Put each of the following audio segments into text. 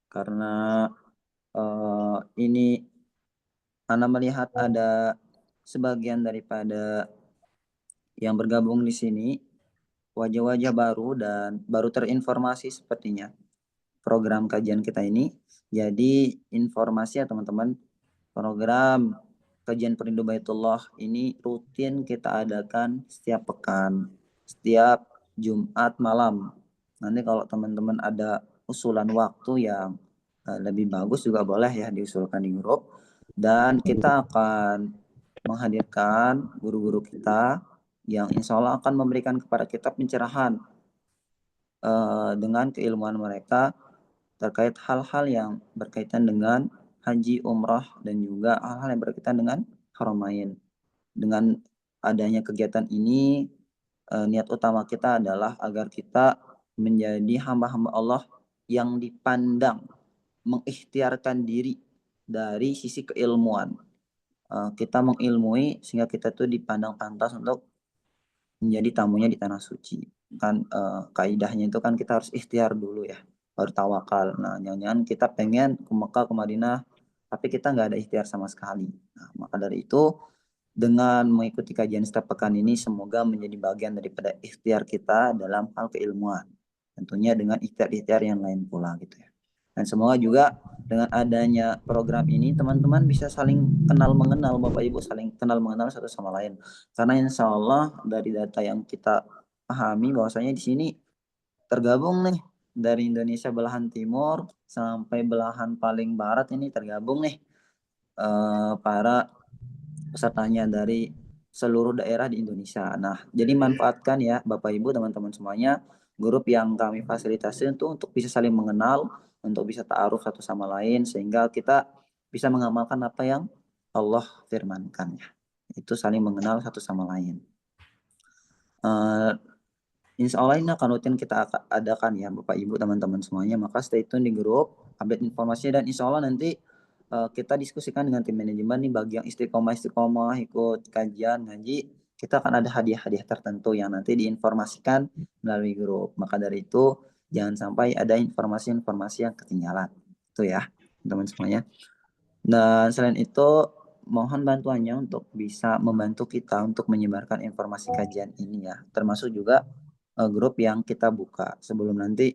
karena ini Ana melihat ada sebagian daripada yang bergabung di sini wajah-wajah baru dan baru terinformasi sepertinya program kajian kita ini. Jadi informasi ya teman-teman, program kajian Perindu Baitullah ini rutin kita adakan setiap pekan, setiap Jumat malam. Nanti kalau teman-teman ada usulan waktu yang lebih bagus juga boleh ya diusulkan di grup. Dan kita akan menghadirkan guru-guru kita yang insya Allah akan memberikan kepada kita pencerahan dengan keilmuan mereka terkait hal-hal yang berkaitan dengan haji, umrah, dan juga hal-hal yang berkaitan dengan haramain. Dengan adanya kegiatan ini, niat utama kita adalah agar kita menjadi hamba-hamba Allah yang dipandang, mengikhtiarkan diri dari sisi keilmuan. Kita mengilmui sehingga kita tuh dipandang pantas untuk menjadi tamunya di tanah suci. Kan kaidahnya itu kan kita harus ikhtiar dulu ya, baru tawakal. Nah, jangan-jangan kita pengen ke Mekah, ke Madinah, tapi kita nggak ada ikhtiar sama sekali. Nah, maka dari itu, dengan mengikuti kajian setiap pekan ini, semoga menjadi bagian daripada ikhtiar kita dalam hal keilmuan. Tentunya dengan ikhtiar-ikhtiar yang lain pula gitu ya. Dan semoga juga dengan adanya program ini, teman-teman bisa saling kenal mengenal, Bapak Ibu saling kenal mengenal satu sama lain. Karena insya Allah dari data yang kita pahami bahwasanya di sini tergabung nih dari Indonesia belahan timur sampai belahan paling barat ini tergabung nih para pesertanya dari seluruh daerah di Indonesia. Nah, jadi manfaatkan ya Bapak Ibu teman-teman semuanya grup yang kami fasilitasi untuk bisa saling mengenal, untuk bisa ta'aruf satu sama lain sehingga kita bisa mengamalkan apa yang Allah firmankan ya. Itu saling mengenal satu sama lain. Insya Allah ini akan rutin kita adakan ya Bapak Ibu teman-teman semuanya. Maka stay tune di grup, update informasinya dan insya Allah nanti kita diskusikan dengan tim manajemen nih bagi yang istiqomah ikut kajian ngaji, kita akan ada hadiah-hadiah tertentu yang nanti diinformasikan melalui grup. Maka dari itu jangan sampai ada informasi-informasi yang ketinggalan. Itu ya teman-teman semuanya. Dan selain itu mohon bantuannya untuk bisa membantu kita untuk menyebarkan informasi kajian ini ya. Termasuk juga grup yang kita buka sebelum nanti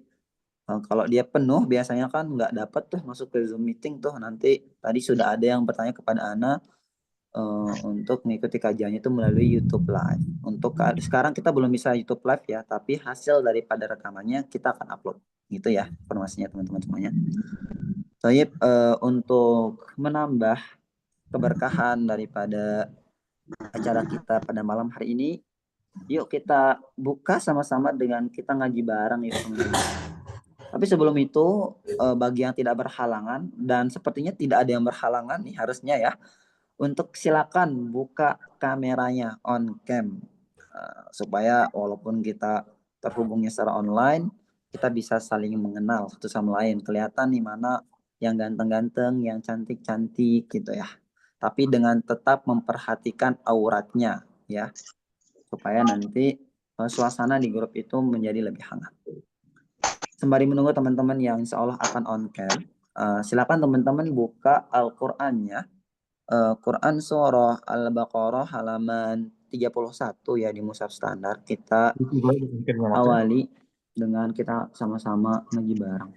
kalau dia penuh biasanya kan nggak dapat tuh masuk ke Zoom meeting tuh nanti tadi sudah ada yang bertanya kepada Ana untuk mengikuti kajiannya itu melalui YouTube Live. Untuk sekarang kita belum bisa YouTube Live ya, tapi hasil daripada rekamannya kita akan upload. Gitu ya informasinya teman-teman semuanya. Taib, untuk menambah keberkahan daripada acara kita pada malam hari ini, yuk kita buka sama-sama dengan kita ngaji bareng yuk teman-teman. Tapi sebelum itu bagi yang tidak berhalangan dan sepertinya tidak ada yang berhalangan nih harusnya ya, untuk silakan buka kameranya on cam supaya walaupun kita terhubungnya secara online, kita bisa saling mengenal satu sama lain. Kelihatan nih mana yang ganteng-ganteng, yang cantik-cantik gitu ya. Tapi dengan tetap memperhatikan auratnya ya, supaya nanti suasana di grup itu menjadi lebih hangat. Sembari menunggu teman-teman yang insya Allah akan on cam, silakan teman-teman buka Al-Qur'annya. Quran surah Al-Baqarah halaman 31 ya di mushaf standar. Kita awali dengan kita sama-sama ngaji bareng.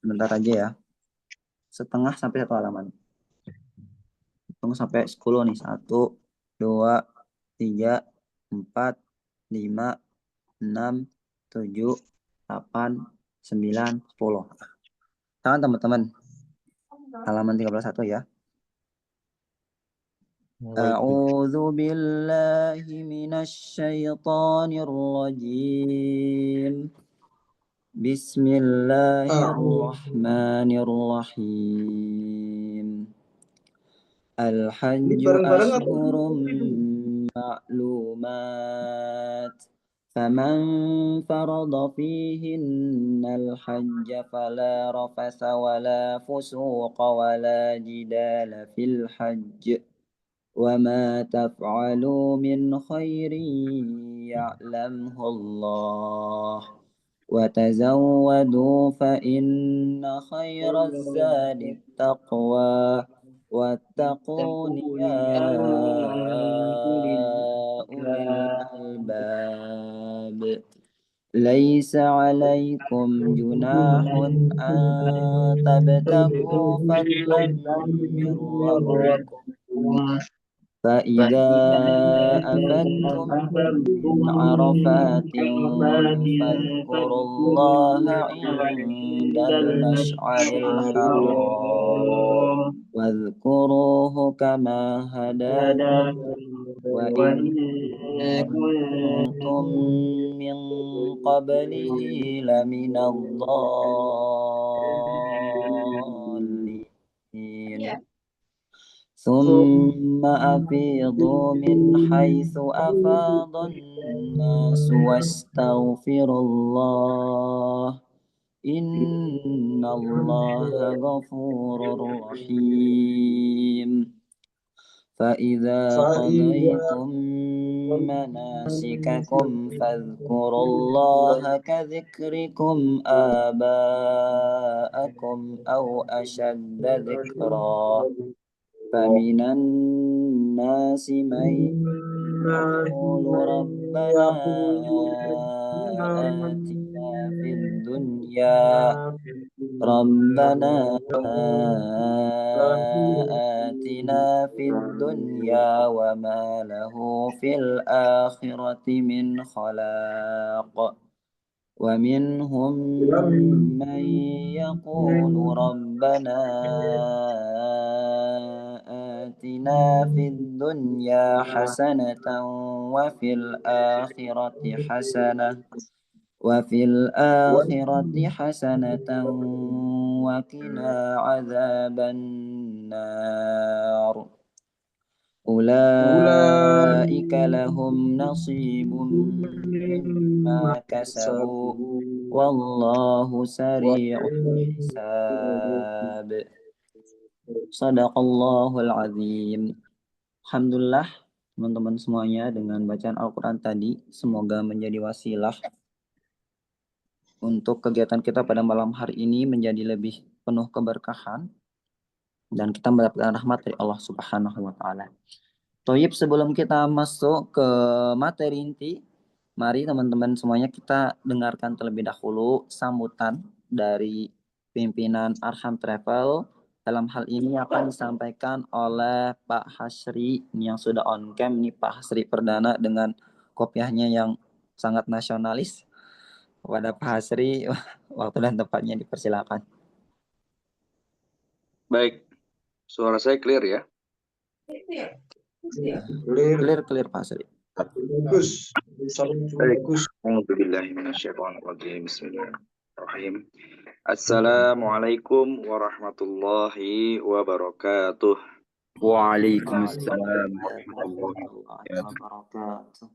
Sebentar aja ya. Setengah sampai satu halaman. Tunggu sampai 10 nih. 1, 2, 3, 4, 5, 6, 7, 8, 9, 10. Tangan teman-teman. Halaman 31 ya. A'udzu billahi minasy syaithanir rajim. Bismillahirrahmanirrahim. Al-hajju ashhurum ma'lumat. فمن فرض فيهن الحج فلا رفث ولا فسوق ولا جدال في الحج وما تفعلوا من خير يعلمه الله وتزودوا فإن خير الزاد التقوى واتقون يا أولي الألباب ليس عليكم جناح أن تبتغوا فضلا من ربكم فإذا أفدتم من عرفات فاذكروا الله عند المشعر الحرام واذكروه كما هداكم وإن كنتم من قبله لمن الضالين ثم أفيضوا من حيث أفاض الناس واستغفروا الله إن الله غفور رحيم فإذا قضيتم مناسككم فاذكروا الله كذكركم آباءكم أو أشد ذكرا فمن الناس من يقول ربنا آتنا في الدنيا ربنا آتنا في الدنيا وما له في الآخرة من خلاق ومنهم من يقول ربنا آتنا في الدنيا حسنة وفي الآخرة حسنة وقنا عذاب النار أولئك لهم نصيب مما كسبوا والله سريع الحساب Sadaqallahul azim. Alhamdulillah teman-teman semuanya dengan bacaan Al-Quran tadi semoga menjadi wasilah untuk kegiatan kita pada malam hari ini menjadi lebih penuh keberkahan dan kita mendapatkan rahmat dari Allah Subhanahu wa taala. Toyib, sebelum kita masuk ke materi inti, mari teman-teman semuanya kita dengarkan terlebih dahulu sambutan dari pimpinan Arham Travel. Dalam hal ini akan disampaikan oleh Pak Hasri yang sudah on cam nih, Pak Hasri Perdana dengan kopiahnya yang sangat nasionalis. Kepada Pak Hasri, waktu dan tempatnya dipersilakan. Baik, suara saya clear ya? Clear Pak Hasri. Bagus. Bismillahirrahmanirrahim. Assalamualaikum warahmatullahi wabarakatuh. Waalaikumsalam warahmatullahi wabarakatuh.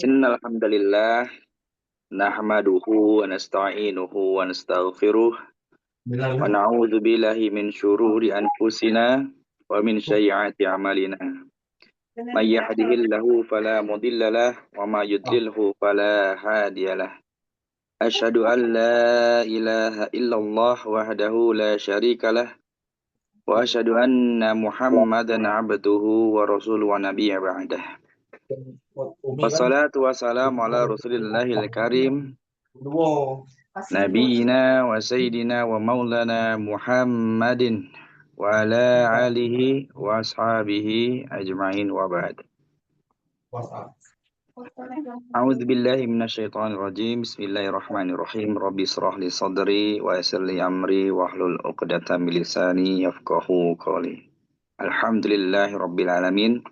Innal hamdalillah nahmaduhu wa nasta'inuhu wa nastaghfiruh wa na'udzu billahi min syururi anfusina wa min sayyiati a'malina. May yahdihillahu fala mudilla lahu wa may yudlilhu fala hadiyalah. Asyhadu an la ilaha illallah wahdahu la syarikalah wa asyhadu anna Muhammadan abduhu wa rasuluhu wa nabiyya ba'dah. Wassalatu wassalamu ala Rasulillahil karim nabiyina wa sayyidina wa maulana Muhammadin wa ala alihi wa ashabihi ajma'in wa ba'd. A'udzu billahi minasyaitonir rajim. Bismillahirrahmanirrahim. Rabbi shrah li sadri wa yassir li amri wahlul 'uqdatam min lisani yafqahu qawli. Alhamdulillahi rabbil alamin.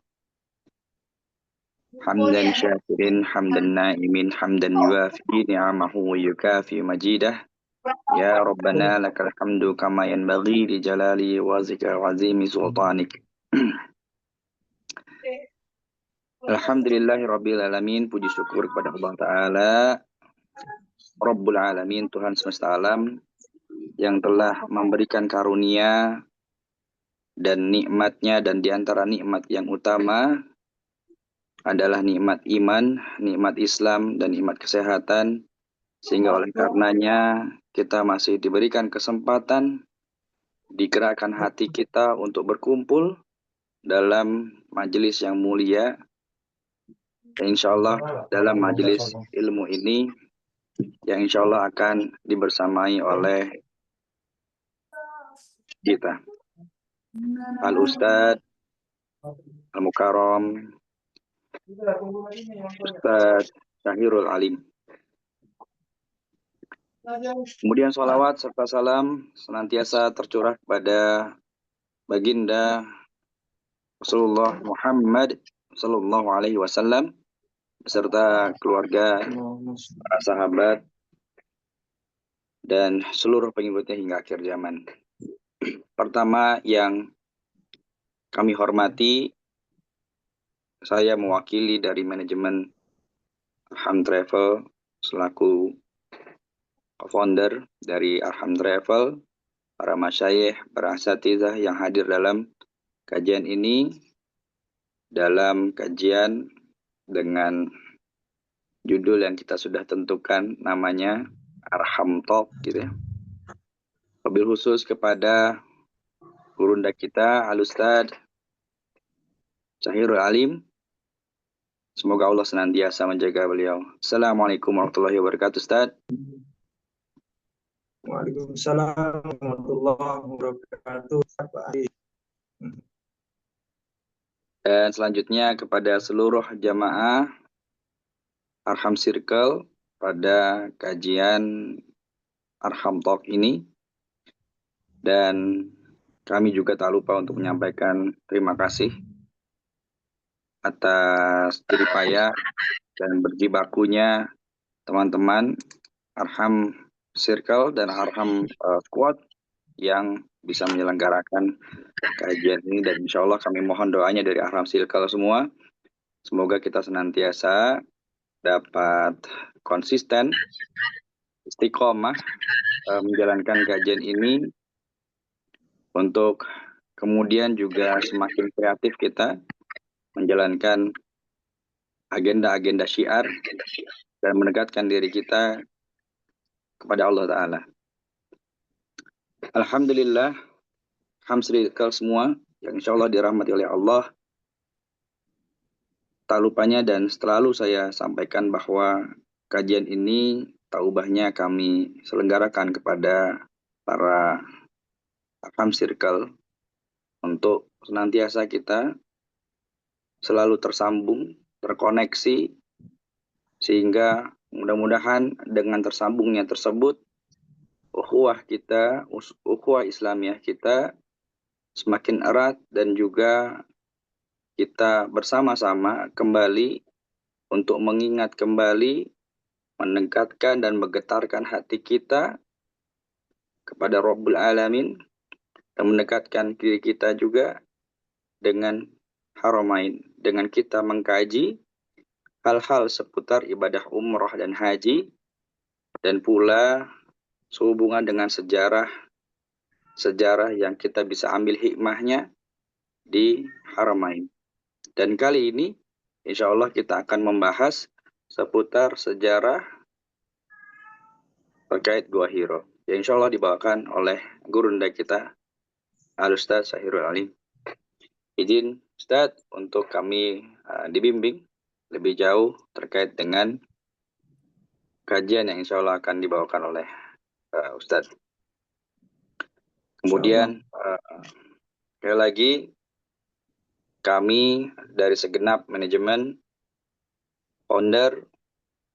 Hamdan syakirin, hamdan na'imin, hamdan yuafi ni'amahu wa yukafi majidah. Ya Rabbana lakal hamdu kama yanbaghi li jalali wa zikra azimi sultanik. Alhamdulillahi rabbil alamin. Puji syukur kepada Allah Ta'ala Rabbul Alamin, Tuhan semesta alam yang telah memberikan karunia dan nikmatnya, dan diantara nikmat yang utama adalah nikmat iman, nikmat Islam, dan nikmat kesehatan. Sehingga oleh karenanya kita masih diberikan kesempatan, digerakkan hati kita untuk berkumpul dalam majelis yang mulia. Insya Allah dalam majelis ilmu ini yang insya Allah akan dibersamai oleh kita. Al-Ustadz Al-Mukarram Ustadz Syahirul Alim. Kemudian sholawat serta salam senantiasa tercurah kepada baginda Rasulullah Muhammad Sallallahu Alaihi Wasallam beserta keluarga, para sahabat, dan seluruh pengikutnya hingga akhir zaman. Pertama yang kami hormati, saya mewakili dari manajemen Arham Travel selaku founder dari Arham Travel, para masyayikh, para asatidzah yang hadir dalam kajian ini, dalam kajian dengan judul yang kita sudah tentukan namanya Arham Talk gitu ya. Wabil khusus kepada gurunda kita Al-Ustadz Syahirul Alim. Semoga Allah senantiasa menjaga beliau. Assalamualaikum warahmatullahi wabarakatuh, Ustaz. Waalaikumsalam warahmatullahi wabarakatuh. Dan selanjutnya kepada seluruh jamaah Arham Circle pada kajian Arham Talk ini. Dan kami juga tak lupa untuk menyampaikan terima kasih atas jeripaya dan berjibakunya teman-teman Arham Circle dan Arham Squad yang bisa menyelenggarakan kajian ini, dan insya Allah kami mohon doanya dari Arham Circle semua. Semoga kita senantiasa dapat konsisten, istiqomah menjalankan kajian ini untuk kemudian juga semakin kreatif kita menjalankan agenda-agenda syiar dan mendekatkan diri kita kepada Allah Ta'ala. Alhamdulillah, Hamsrikal semua yang insya Allah dirahmati oleh Allah. Tak lupanya dan selalu saya sampaikan bahwa kajian ini tak ubahnya kami selenggarakan kepada para Arham Circle untuk senantiasa kita selalu tersambung, terkoneksi, sehingga mudah-mudahan dengan tersambungnya tersebut ukhuwah kita, ukhuwah Islamiyah kita semakin erat, dan juga kita bersama-sama kembali untuk mengingat kembali, mendekatkan dan menggetarkan hati kita kepada Rabbul Alamin, dan mendekatkan diri kita juga dengan Haramain, dengan kita mengkaji hal-hal seputar ibadah umrah dan haji, dan pula sehubungan dengan sejarah yang kita bisa ambil hikmahnya di Haramain. Dan kali ini insya Allah kita akan membahas seputar sejarah terkait Gua Hiro, yang insya Allah dibawakan oleh gurunda kita Al-Ustadz Syahirul Alim. Izin Ustadz untuk kami dibimbing lebih jauh terkait dengan kajian yang insya Allah akan dibawakan oleh Ustadz. Kemudian sekali lagi kami dari segenap manajemen founder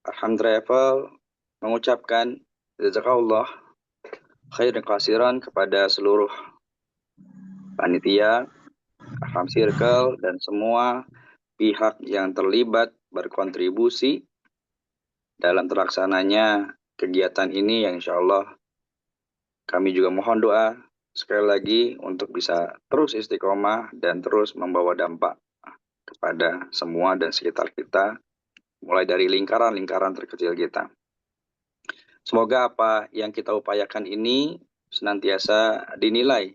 Arham Travel mengucapkan jazakallah khairan kasiran kepada seluruh panitia Arham Circle dan semua pihak yang terlibat berkontribusi dalam terlaksananya kegiatan ini, yang insya Allah kami juga mohon doa sekali lagi untuk bisa terus istiqomah dan terus membawa dampak kepada semua dan sekitar kita, mulai dari lingkaran-lingkaran terkecil kita. Semoga apa yang kita upayakan ini senantiasa dinilai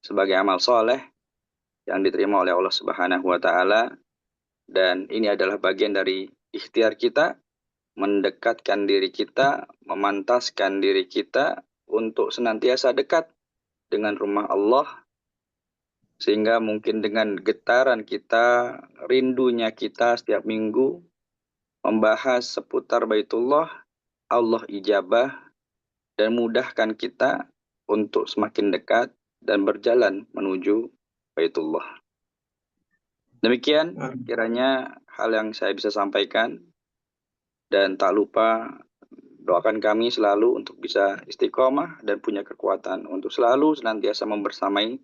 sebagai amal soleh yang diterima oleh Allah Subhanahu wa taala, dan ini adalah bagian dari ikhtiar kita mendekatkan diri kita, memantaskan diri kita untuk senantiasa dekat dengan rumah Allah, sehingga mungkin dengan getaran kita, rindunya kita setiap minggu membahas seputar Baitullah, Allah ijabah dan mudahkan kita untuk semakin dekat dan berjalan menuju Baitullah. Demikian kiranya hal yang saya bisa sampaikan, dan tak lupa doakan kami selalu untuk bisa istiqomah dan punya kekuatan untuk selalu senantiasa membersamai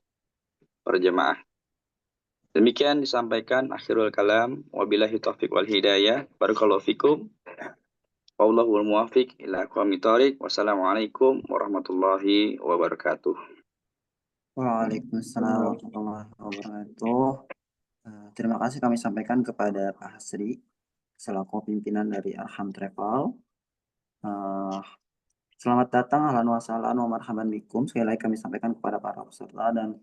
para jemaah. Demikian disampaikan akhirul kalam, wabillahi taufiq wal hidayah. Barakallahu fikum. Wallahul muwaffiq ila aqwamit thoriq. Wassalamualaikum warahmatullahi wabarakatuh. Waalaikumsalam warahmatullahi wabarakatuh. Terima kasih kami sampaikan kepada Pak Hasri selaku pimpinan dari Arham Travel. Selamat datang, ahlan wa sahlan wa marhaban bikum. Sekali lagi kami sampaikan kepada para peserta, dan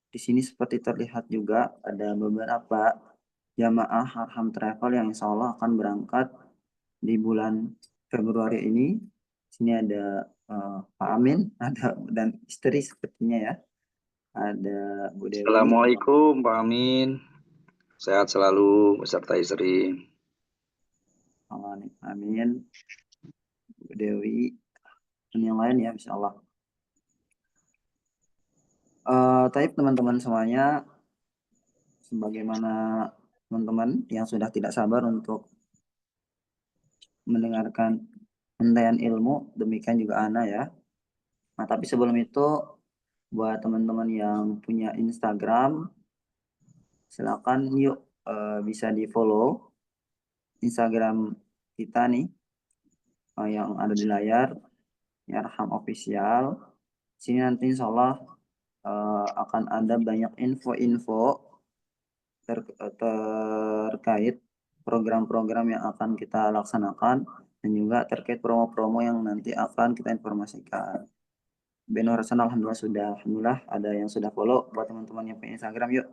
di sini seperti terlihat juga ada beberapa jamaah Arham Travel yang insya Allah akan berangkat di bulan Februari ini. Di sini ada Pak Amin, ada dan istri sepertinya ya. Ada Bu Dewi. Assalamualaikum Pak Amin. Sehat selalu beserta istri. Amin. Bu Dewi dan yang lain ya, insya Allah. Taib teman-teman semuanya, sebagaimana teman-teman yang sudah tidak sabar untuk mendengarkan entayan ilmu, demikian juga Ana ya. Nah, tapi sebelum itu, buat teman-teman yang punya Instagram, silakan yuk bisa di follow Instagram kita nih yang ada di layar, ya, Arham Official. Sini nanti insya Allah akan ada banyak info-info terkait program-program yang akan kita laksanakan, dan juga terkait promo-promo yang nanti akan kita informasikan. Benur Hasan alhamdulillah ada yang sudah follow. Buat teman-teman yang punya Instagram, yuk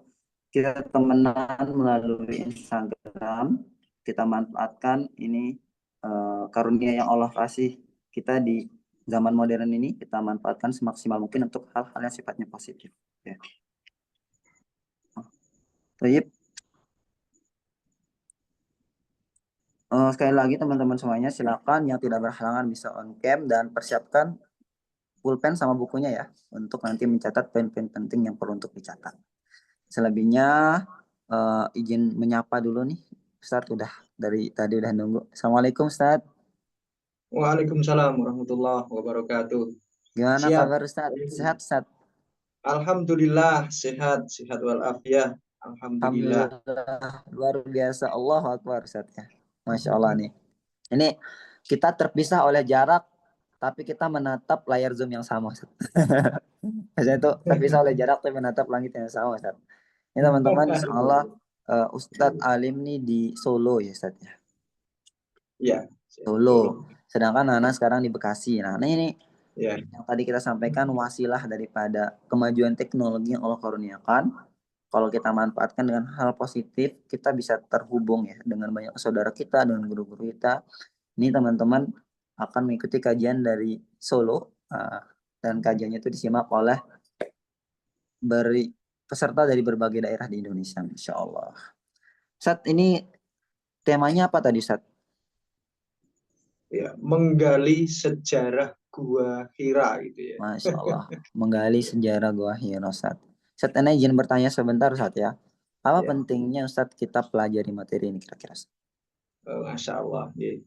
kita temenan melalui Instagram, kita manfaatkan ini karunia yang Allah kasih kita di zaman modern ini, kita manfaatkan semaksimal mungkin untuk hal-hal yang sifatnya positif ya. Baik. Sekali lagi teman-teman semuanya, silakan yang tidak berhalangan bisa on cam dan persiapkan pulpen sama bukunya ya, untuk nanti mencatat poin-poin penting yang perlu untuk dicatat. Selebihnya izin menyapa dulu nih, Ustadz udah dari tadi udah nunggu. Assalamualaikum Ustadz. Waalaikumsalam warahmatullahi wabarakatuh. Gimana Siap. kabar Ustadz? Sehat Ustadz? Alhamdulillah sehat walafiat. Alhamdulillah. Luar biasa, Allahu Akbar Ustadz ya. Masya Allah nih. Ini kita terpisah oleh jarak, tapi kita menatap layar Zoom yang sama Ustadz. Maksudnya itu terpisah oleh jarak tapi menatap langit yang sama Ustadz. Ini teman-teman, insya Allah Ustadz Alim nih di Solo ya Ustadz ya. Ya. Solo. Sedangkan Nana sekarang di Bekasi. Nah ini ya, yang tadi kita sampaikan wasilah daripada kemajuan teknologi yang Allah karuniakan. Kalau kita manfaatkan dengan hal positif, kita bisa terhubung ya dengan banyak saudara kita, dengan guru-guru kita. Ini teman-teman akan mengikuti kajian dari Solo, dan kajiannya itu disimak oleh peserta dari berbagai daerah di Indonesia, insya Allah. Ustadz, ini temanya apa tadi Ustadz? Ya, menggali sejarah Gua Hira gitu ya. Masya Allah, menggali sejarah Gua Hira Ustadz. Ustadz, ini izin bertanya sebentar Ustadz ya. Apa pentingnya Ustadz kita pelajari materi ini kira-kira? Masya Allah. Ya.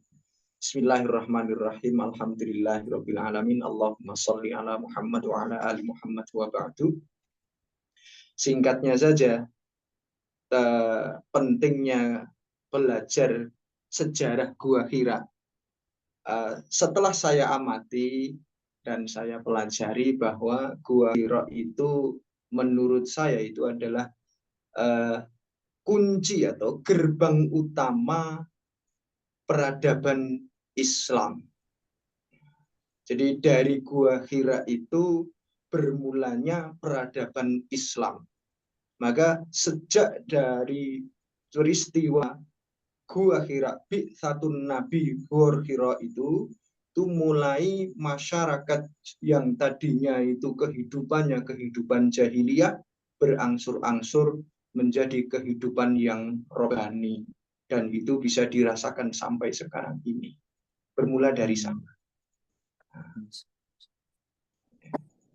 Bismillahirrahmanirrahim. Alhamdulillahirabbil alamin. Allahumma sholli ala Muhammad wa ala ali Muhammad wa ba'du. Singkatnya saja, pentingnya belajar sejarah Gua Hira. Setelah saya amati dan saya pelajari bahwa Gua Hira itu menurut saya itu adalah kunci atau gerbang utama peradaban Islam. Jadi dari Gua Hira itu bermulanya peradaban Islam. Maka sejak dari peristiwa Gua Hira, Bi'tsatun Nabi Ghor Hira itu mulai masyarakat yang tadinya itu kehidupannya kehidupan jahiliyah berangsur-angsur menjadi kehidupan yang rohani, dan itu bisa dirasakan sampai sekarang ini. Bermula dari sana.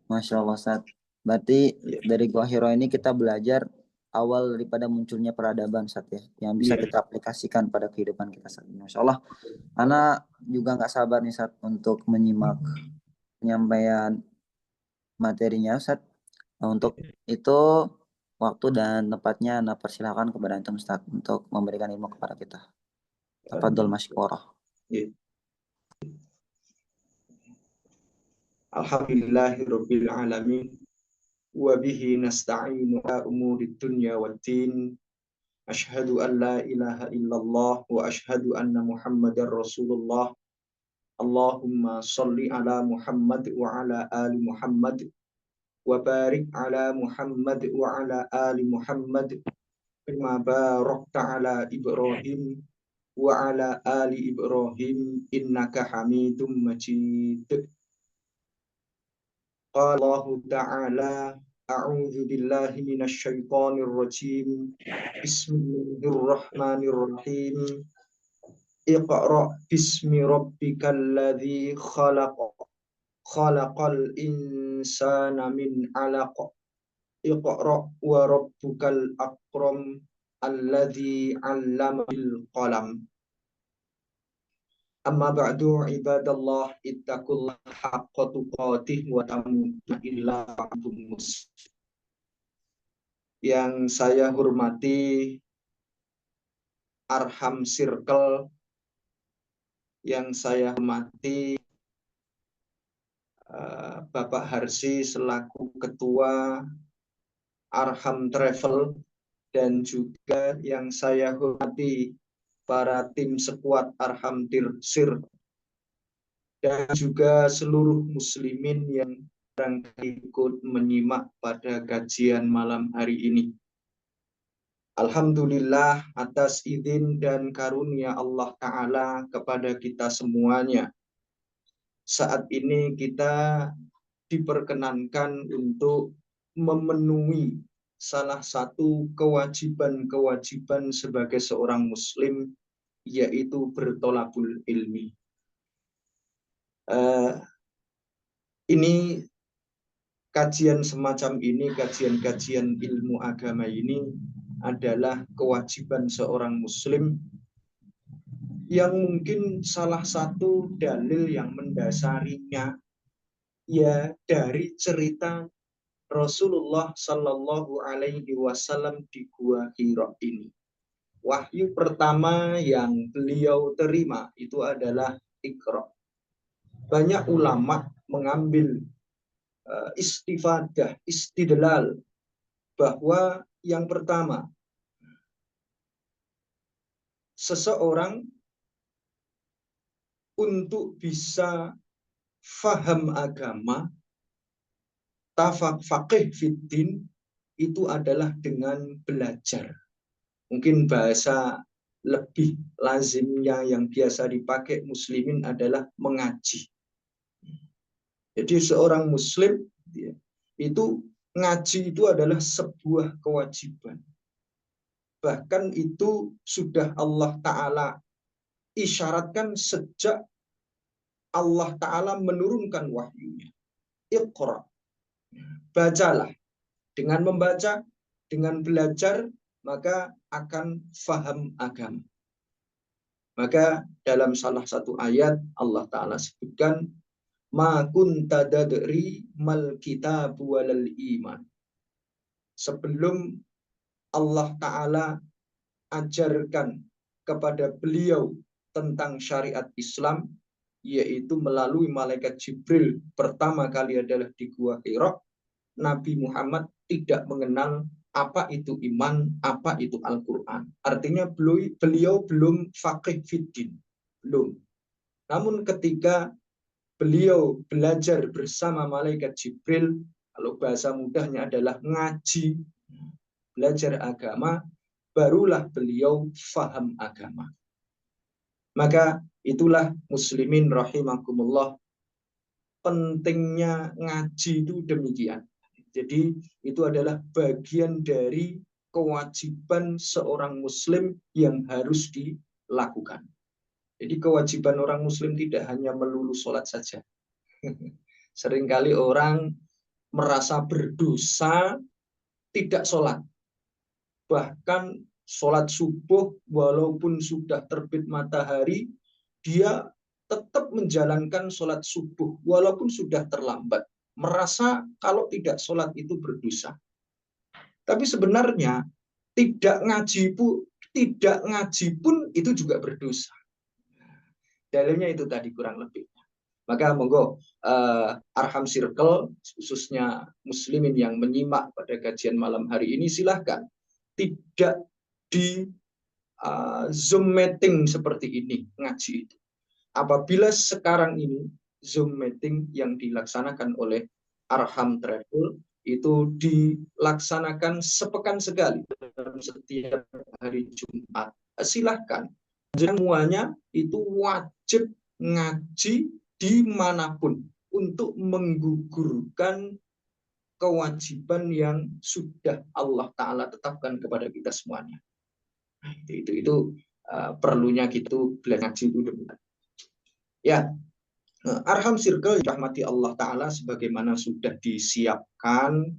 Masya Allah, Ustaz. Berarti Ya. dari Gua Hiro ini kita belajar awal daripada munculnya peradaban, Ustaz, ya, yang bisa Ya. kita aplikasikan pada kehidupan kita saat ini. Masya Allah. Karena juga nggak sabar nih, Ustaz, untuk menyimak penyampaian materinya, Ustaz. Nah, untuk itu waktu dan tempatnya Anda persilahkan kepada Antum, Ustaz, untuk memberikan ilmu kepada kita. Tafadhol masykurah. Ya. Alhamdulillahirabbil alamin wa bihi nasta'inu ala umuri dunya waddin. Asyhadu an la ilaha illallah wa asyhadu anna Muhammadar Rasulullah. Allahumma shalli ala Muhammad wa ala ali Muhammad wa barik ala Muhammad wa ala ali Muhammad kama barakta ala Ibrahim wa ala ali Ibrahim innaka Hamidum Majid. Qala Allah Ta'ala a'udzu billahi minasy syaithanir rajim. Bismillahirrahmanirrahim. Iqra' bismi rabbikal ladzi khalaq. Khalaqal insana min 'alaq. Iqra' wa rabbukal akram alladzi 'allama bil qalam. Amma ba'du ibadallah ittaqullaha haqqa tuqatih wa tamutunna illa wa antum muslimun. Yang saya hormati Arham Circle, yang saya hormati Bapak Harsi selaku Ketua Arham Travel, dan juga yang saya hormati para tim sekuat Arham Tirsir, dan juga seluruh muslimin yang ikut menyimak pada kajian malam hari ini. Alhamdulillah atas izin dan karunia Allah Ta'ala kepada kita semuanya. Saat ini kita diperkenankan untuk memenuhi salah satu kewajiban-kewajiban sebagai seorang muslim, yaitu bertolabul ilmi. Ini kajian semacam ini, kajian-kajian ilmu agama ini adalah kewajiban seorang muslim, yang mungkin salah satu dalil yang mendasarinya ya dari cerita Rasulullah Shallallahu Alaihi Wasallam di Gua Hira ini. Wahyu pertama yang beliau terima itu adalah Iqra. Banyak ulama mengambil istifadah, istidlal, bahwa yang pertama, seseorang untuk bisa faham agama, faqih fiddin, itu adalah dengan belajar. Mungkin bahasa lebih lazimnya yang biasa dipakai muslimin adalah mengaji. Jadi seorang muslim itu ngaji itu adalah sebuah kewajiban. Bahkan itu sudah Allah Ta'ala isyaratkan sejak Allah Ta'ala menurunkan wahyunya. Iqra. Bacalah. Dengan membaca, dengan belajar, maka akan faham agama. Maka dalam salah satu ayat Allah Ta'ala sebutkan, ma kunta tadri mal kitabu walal iman. Sebelum Allah Ta'ala ajarkan kepada beliau tentang syariat Islam, yaitu melalui malaikat Jibril pertama kali adalah di Gua Hira, Nabi Muhammad tidak mengenal apa itu iman, apa itu Al-Quran. Artinya beliau belum faqih fiddin, belum. Namun ketika beliau belajar bersama malaikat Jibril, kalau bahasa mudahnya adalah ngaji, belajar agama, barulah beliau faham agama. Maka itulah muslimin rahimakumullah, pentingnya ngaji itu demikian. Jadi itu adalah bagian dari kewajiban seorang muslim yang harus dilakukan. Jadi kewajiban orang muslim tidak hanya melulu sholat saja. Seringkali orang merasa berdosa tidak sholat. Bahkan sholat subuh walaupun sudah terbit matahari, dia tetap menjalankan sholat subuh walaupun sudah terlambat. Merasa kalau tidak sholat itu berdosa. Tapi sebenarnya tidak ngaji pun itu juga berdosa. Dalilnya itu tadi kurang lebih. Maka monggo Arham Circle, khususnya muslimin yang menyimak pada kajian malam hari ini, silahkan tidak di Zoom meeting seperti ini ngaji itu. Apabila sekarang ini Zoom meeting yang dilaksanakan oleh Arham Travel itu dilaksanakan sepekan sekali dalam setiap hari Jumat, silahkan. Semuanya itu wajib ngaji dimanapun untuk menggugurkan kewajiban yang sudah Allah Ta'ala tetapkan kepada kita semuanya. Itu perlunya gitu belajar ngaji itu demikian. Ya, Arham Circle rahmati Allah Ta'ala, sebagaimana sudah disiapkan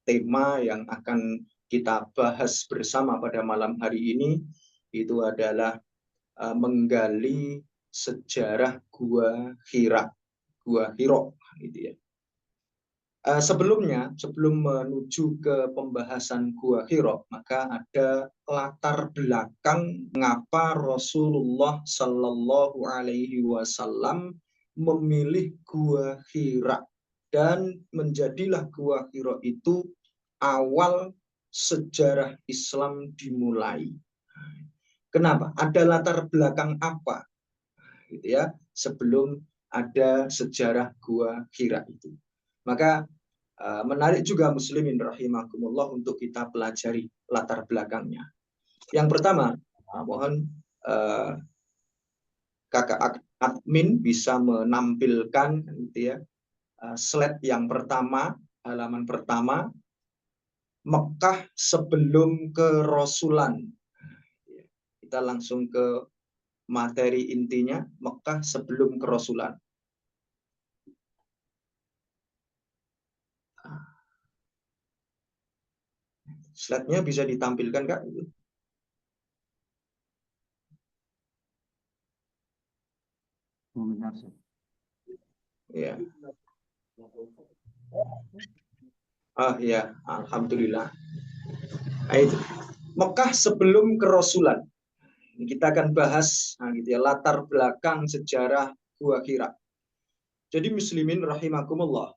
tema yang akan kita bahas bersama pada malam hari ini, itu adalah menggali sejarah Gua Hira, Gua Hiro, gitu ya. Sebelum menuju ke pembahasan Gua Hiro, maka ada latar belakang mengapa Rasulullah Shallallahu Alaihi Wasallam memilih Gua Hira, dan menjadilah Gua Hiro itu awal sejarah Islam dimulai. Kenapa? Ada latar belakang apa, gitu ya, sebelum ada sejarah Gua Hira itu. Maka menarik juga muslimin rahimakumullah untuk kita pelajari latar belakangnya. Yang pertama, mohon kakak admin bisa menampilkan gitu ya, slide yang pertama, halaman pertama, Mekah sebelum kerasulan. Kita langsung ke materi intinya, Mekah sebelum kerasulan. Slide-nya bisa ditampilkan, Kak? Ya. Ya, alhamdulillah. Nah, itu. Mekah sebelum kerasulan. Kita akan bahas gitu ya, latar belakang sejarah Gua Hira. Jadi muslimin rahimakumullah.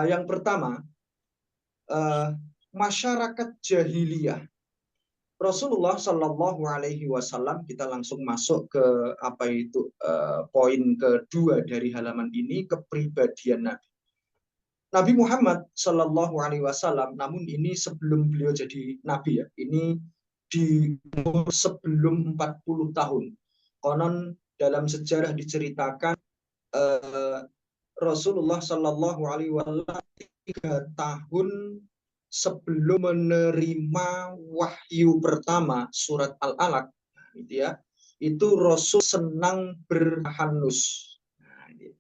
Yang pertama, masyarakat jahiliyah. Rasulullah Shallallahu Alaihi Wasallam, kita langsung masuk ke poin kedua dari halaman ini, kepribadian Nabi. Nabi Muhammad Shallallahu Alaihi Wasallam, namun ini sebelum beliau jadi Nabi ya, ini di umur sebelum 40 tahun. Konon dalam sejarah diceritakan Rasulullah Shallallahu Alaihi Wasallam 3 tahun sebelum menerima wahyu pertama surat Al-Alaq, gitu ya, itu Rasul senang bertahanus.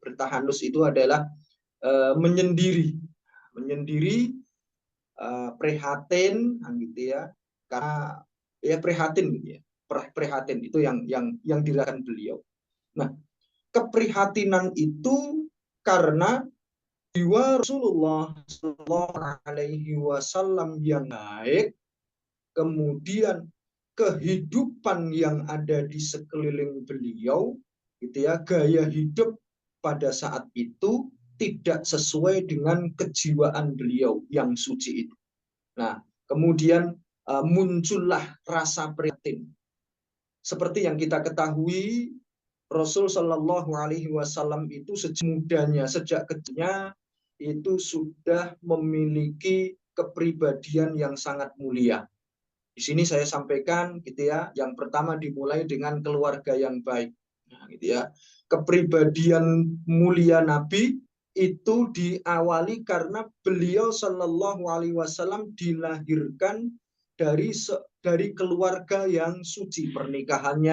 Bertahanus itu adalah menyendiri, prihatin, gitu ya, karena ya prihatin, gitu ya, prihatin itu yang dirasakan beliau. Nah, keprihatinan itu karena jiwa Rasulullah Shallallahu Alaihi Wasallam yang baik, kemudian kehidupan yang ada di sekeliling beliau, gitu ya, gaya hidup pada saat itu tidak sesuai dengan kejiwaan beliau yang suci itu. Nah, kemudian muncullah rasa prihatin. Seperti yang kita ketahui, Rasul Shallallahu Alaihi Wasallam itu sejak mudanya, sejak kecilnya itu sudah memiliki kepribadian yang sangat mulia. Di sini saya sampaikan gitu ya, yang pertama dimulai dengan keluarga yang baik. Nah, gitu ya. Kepribadian mulia Nabi itu diawali karena beliau Shallallahu Alaihi Wasallam dilahirkan dari keluarga yang suci, pernikahan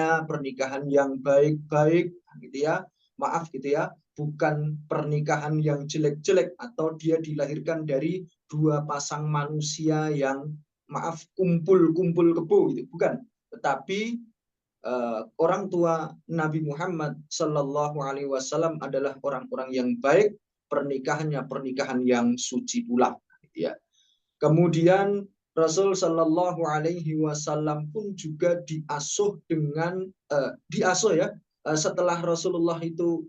yang baik-baik, gitu ya. Maaf gitu ya, bukan pernikahan yang jelek-jelek atau dia dilahirkan dari dua pasang manusia yang maaf kumpul-kumpul kebo gitu, bukan. Tetapi orang tua Nabi Muhammad Sallallahu Alaihi Wasallam adalah orang-orang yang baik, pernikahannya pernikahan yang suci pula, gitu ya. Kemudian Rasul Sallallahu Alaihi Wasallam pun juga diasuh dengan setelah Rasulullah itu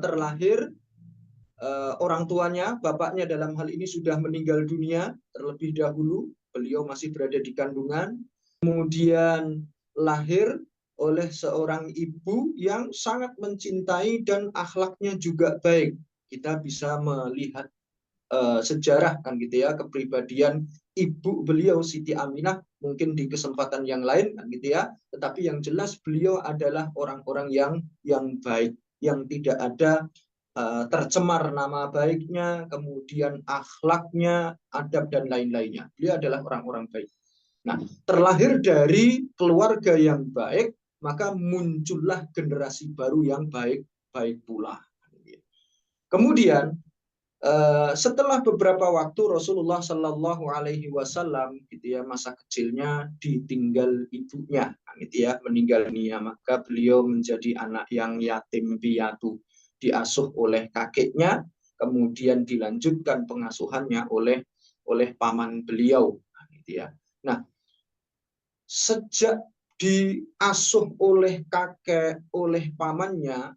terlahir, orang tuanya, bapaknya dalam hal ini sudah meninggal dunia terlebih dahulu, beliau masih berada di kandungan, kemudian lahir oleh seorang ibu yang sangat mencintai dan akhlaknya juga baik. Kita bisa melihat sejarah kan gitu ya, kepribadian ibu beliau Siti Aminah mungkin di kesempatan yang lain kan gitu ya, tetapi yang jelas beliau adalah orang-orang yang baik, yang tidak ada tercemar nama baiknya, kemudian akhlaknya, adab dan lain-lainnya. Beliau adalah orang-orang baik. Nah, terlahir dari keluarga yang baik, maka muncullah generasi baru yang baik-baik pula. Kemudian setelah beberapa waktu Rasulullah Shallallahu Alaihi Wasallam gitu ya, masa kecilnya ditinggal ibunya gitu ya, meninggal dunia, maka beliau menjadi anak yang yatim piatu, diasuh oleh kakeknya, kemudian dilanjutkan pengasuhannya oleh paman beliau gitu ya. Nah, sejak diasuh oleh kakek, oleh pamannya,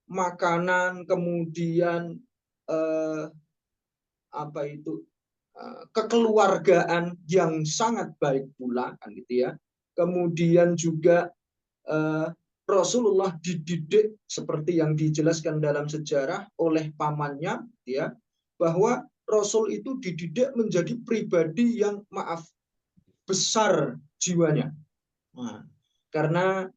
makanan, kemudian kekeluargaan yang sangat baik pula kan gitu ya. Kemudian juga Rasulullah dididik seperti yang dijelaskan dalam sejarah oleh pamannya ya, bahwa Rasul itu dididik menjadi pribadi yang maaf besar jiwanya. Nah, karena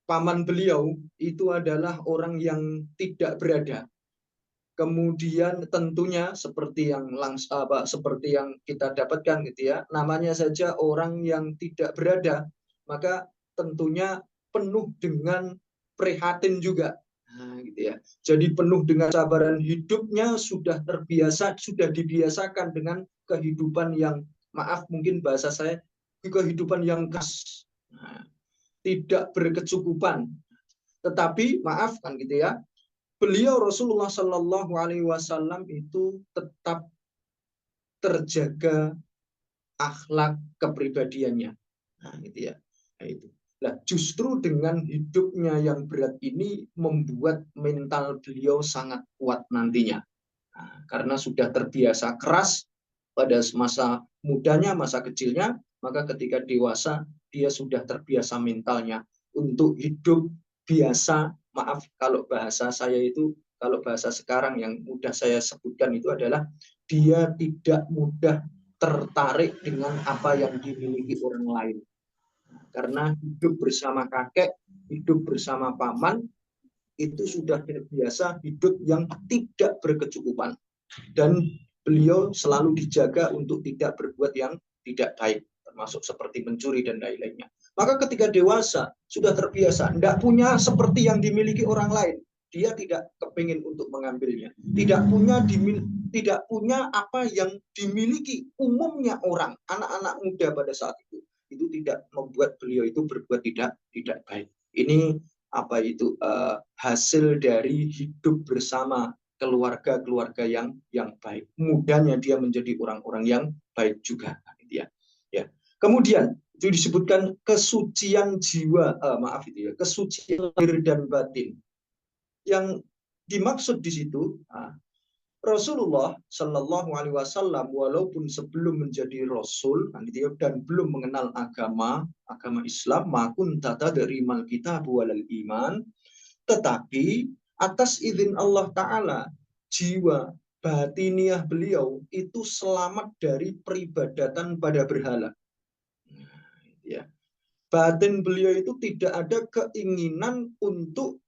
paman beliau itu adalah orang yang tidak berada. Kemudian tentunya seperti yang seperti yang kita dapatkan gitu ya, namanya saja orang yang tidak berada, maka tentunya penuh dengan prihatin juga. Nah, gitu ya. Jadi penuh dengan sabaran, hidupnya sudah terbiasa, sudah dibiasakan dengan kehidupan yang maaf mungkin bahasa saya kehidupan yang khas. Nah, tidak berkecukupan. Tetapi maaf kan gitu ya, beliau Rasulullah Shallallahu Alaihi Wasallam itu tetap terjaga akhlak kepribadiannya. Nah, gitu ya. Nah, itu. Nah, justru dengan hidupnya yang berat ini membuat mental beliau sangat kuat nantinya. Nah, karena sudah terbiasa keras pada masa mudanya, masa kecilnya, maka ketika dewasa dia sudah terbiasa mentalnya untuk hidup biasa. Maaf kalau bahasa saya itu, kalau bahasa sekarang yang mudah saya sebutkan itu adalah dia tidak mudah tertarik dengan apa yang dimiliki orang lain. Karena hidup bersama kakek, hidup bersama paman, itu sudah terbiasa hidup yang tidak berkecukupan. Dan beliau selalu dijaga untuk tidak berbuat yang tidak baik, termasuk seperti mencuri dan lain-lainnya. Maka ketika dewasa, sudah terbiasa, tidak punya seperti yang dimiliki orang lain. Dia tidak kepingin untuk mengambilnya. Tidak punya apa yang dimiliki umumnya orang, anak-anak muda pada saat itu. Itu tidak membuat beliau itu berbuat tidak baik. Ini hasil dari hidup bersama keluarga yang baik. Mudahnya dia menjadi orang-orang yang baik juga. Ya. Kemudian itu disebutkan kesucian jiwa, kesucian lahir dan batin. Yang dimaksud di situ, Rasulullah Shallallahu Alaihi Wasallam walaupun sebelum menjadi Rasul dan belum mengenal agama Islam, makun tata dari mal kitab walal iman, tetapi atas izin Allah Ta'ala, jiwa batiniah beliau itu selamat dari peribadatan pada berhala. Ya. Batin beliau itu tidak ada keinginan untuk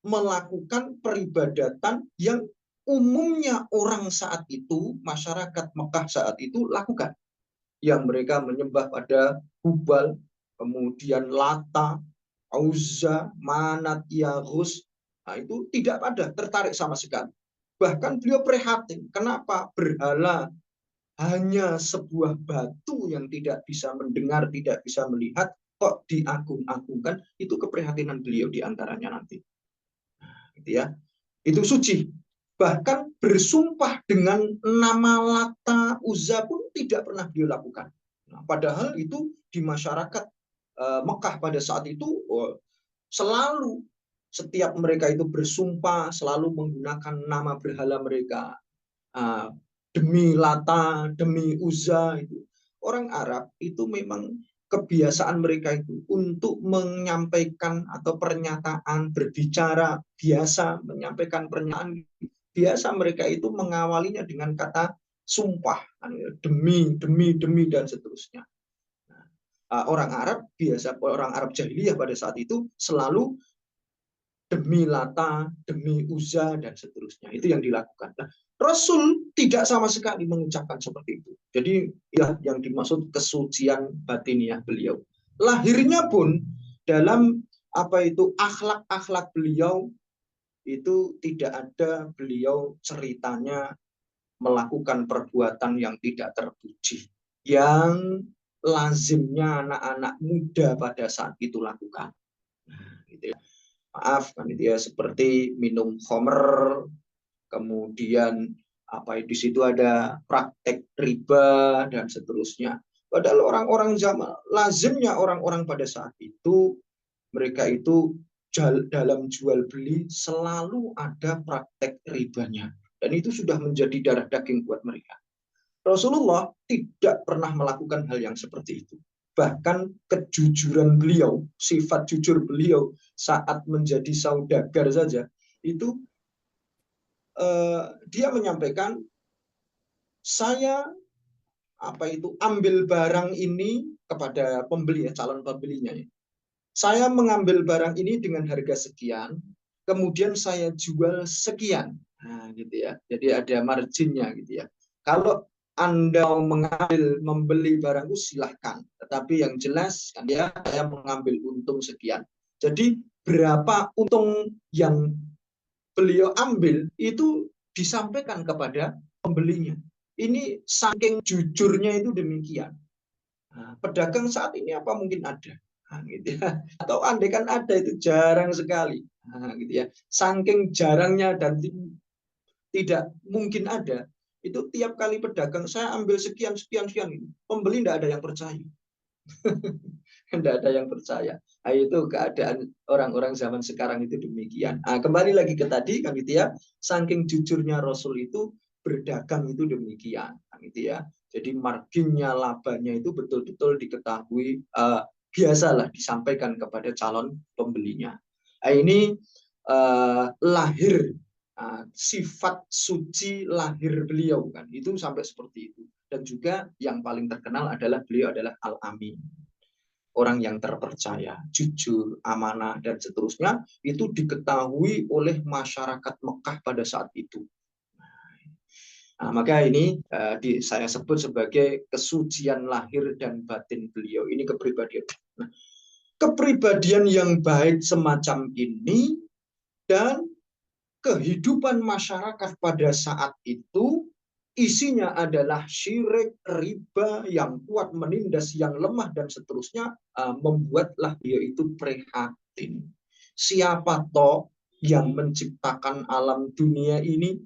melakukan peribadatan yang umumnya orang saat itu, masyarakat Mekah saat itu lakukan. Yang mereka menyembah pada Hubal, kemudian Lata, Uzza, Manat, Yaghus. Nah, itu tidak ada tertarik sama sekali. Bahkan beliau prihatin. Kenapa berhala hanya sebuah batu yang tidak bisa mendengar, tidak bisa melihat, kok diagung-agungkan? Itu keprihatinan beliau diantaranya nanti. Gitu ya. Itu suci. Bahkan bersumpah dengan nama Lata, Uzza pun tidak pernah beliau lakukan. Nah, padahal itu di masyarakat Mekah pada saat itu selalu setiap mereka itu bersumpah selalu menggunakan nama berhala mereka. Demi Lata, demi Uzza itu. Orang Arab itu memang kebiasaan mereka itu untuk menyampaikan atau pernyataan berbicara biasa, menyampaikan pernyataan biasa mereka itu mengawalinya dengan kata sumpah, demi dan seterusnya. Orang Arab biasa, orang Arab jahiliyah pada saat itu selalu demi Lata, demi Uzza, dan seterusnya. Itu yang dilakukan. Nah, Rasul tidak sama sekali mengucapkan seperti itu. Jadi ya yang dimaksud kesucian batiniah beliau. Lahirnya pun dalam akhlak-akhlak beliau itu tidak ada beliau ceritanya melakukan perbuatan yang tidak terpuji. Yang lazimnya anak-anak muda pada saat itu lakukan. Gitu ya. Maaf, panitia, seperti minum khamr, kemudian di situ ada praktek riba dan seterusnya. Padahal orang-orang zaman lazimnya orang-orang pada saat itu mereka itu dalam jual beli selalu ada praktek ribanya dan itu sudah menjadi darah daging buat mereka. Rasulullah tidak pernah melakukan hal yang seperti itu. Bahkan kejujuran beliau, sifat jujur beliau saat menjadi saudagar saja, itu dia menyampaikan, saya ambil barang ini kepada pembeli, calon pembelinya. Saya mengambil barang ini dengan harga sekian, kemudian saya jual sekian. Nah, gitu ya. Jadi ada marginnya gitu ya. Kalau Anda membeli barangku silahkan, tetapi yang jelas kan ya, saya mengambil untung sekian. Jadi berapa untung yang beliau ambil itu disampaikan kepada pembelinya. Ini saking jujurnya itu demikian. Nah, pedagang saat ini apa mungkin ada? Nah, gitu ya. Atau andai kan ada itu jarang sekali. Nah, gitu ya. Saking jarangnya dan tidak mungkin ada. Itu tiap kali pedagang saya ambil sekian pembeli tidak ada yang percaya. Tidak ada yang percaya. Nah, itu keadaan orang-orang zaman sekarang itu demikian. Nah, kembali lagi ke tadi kan gitu ya. Saking jujurnya Rasul itu berdagang itu demikian kan gitu ya. Jadi marginnya, labanya itu betul-betul diketahui, biasalah disampaikan kepada calon pembelinya. Nah, ini lahir sifat suci lahir beliau kan itu sampai seperti itu. Dan juga yang paling terkenal adalah beliau adalah Al-Amin, orang yang terpercaya, jujur, amanah dan seterusnya, itu diketahui oleh masyarakat Mekah pada saat itu. Nah, maka ini saya sebut sebagai kesucian lahir dan batin beliau. Ini kepribadian. Nah, kepribadian yang baik semacam ini dan kehidupan masyarakat pada saat itu isinya adalah syirik, riba yang kuat menindas yang lemah dan seterusnya, membuatlah dia itu prihatin. Siapa toh yang menciptakan alam dunia ini?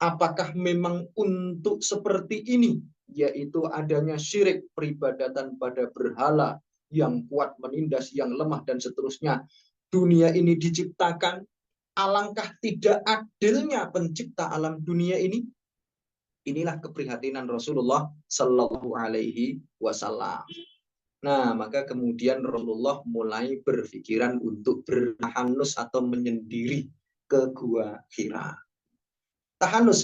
Apakah memang untuk seperti ini, yaitu adanya syirik, peribadatan pada berhala yang kuat menindas yang lemah dan seterusnya, dunia ini diciptakan? Alangkah tidak adilnya pencipta alam dunia ini. Inilah keprihatinan Rasulullah Sallallahu Alaihi Wasallam. Nah, maka kemudian Rasulullah mulai berpikiran untuk bertahanus atau menyendiri ke Gua Hira. tahanus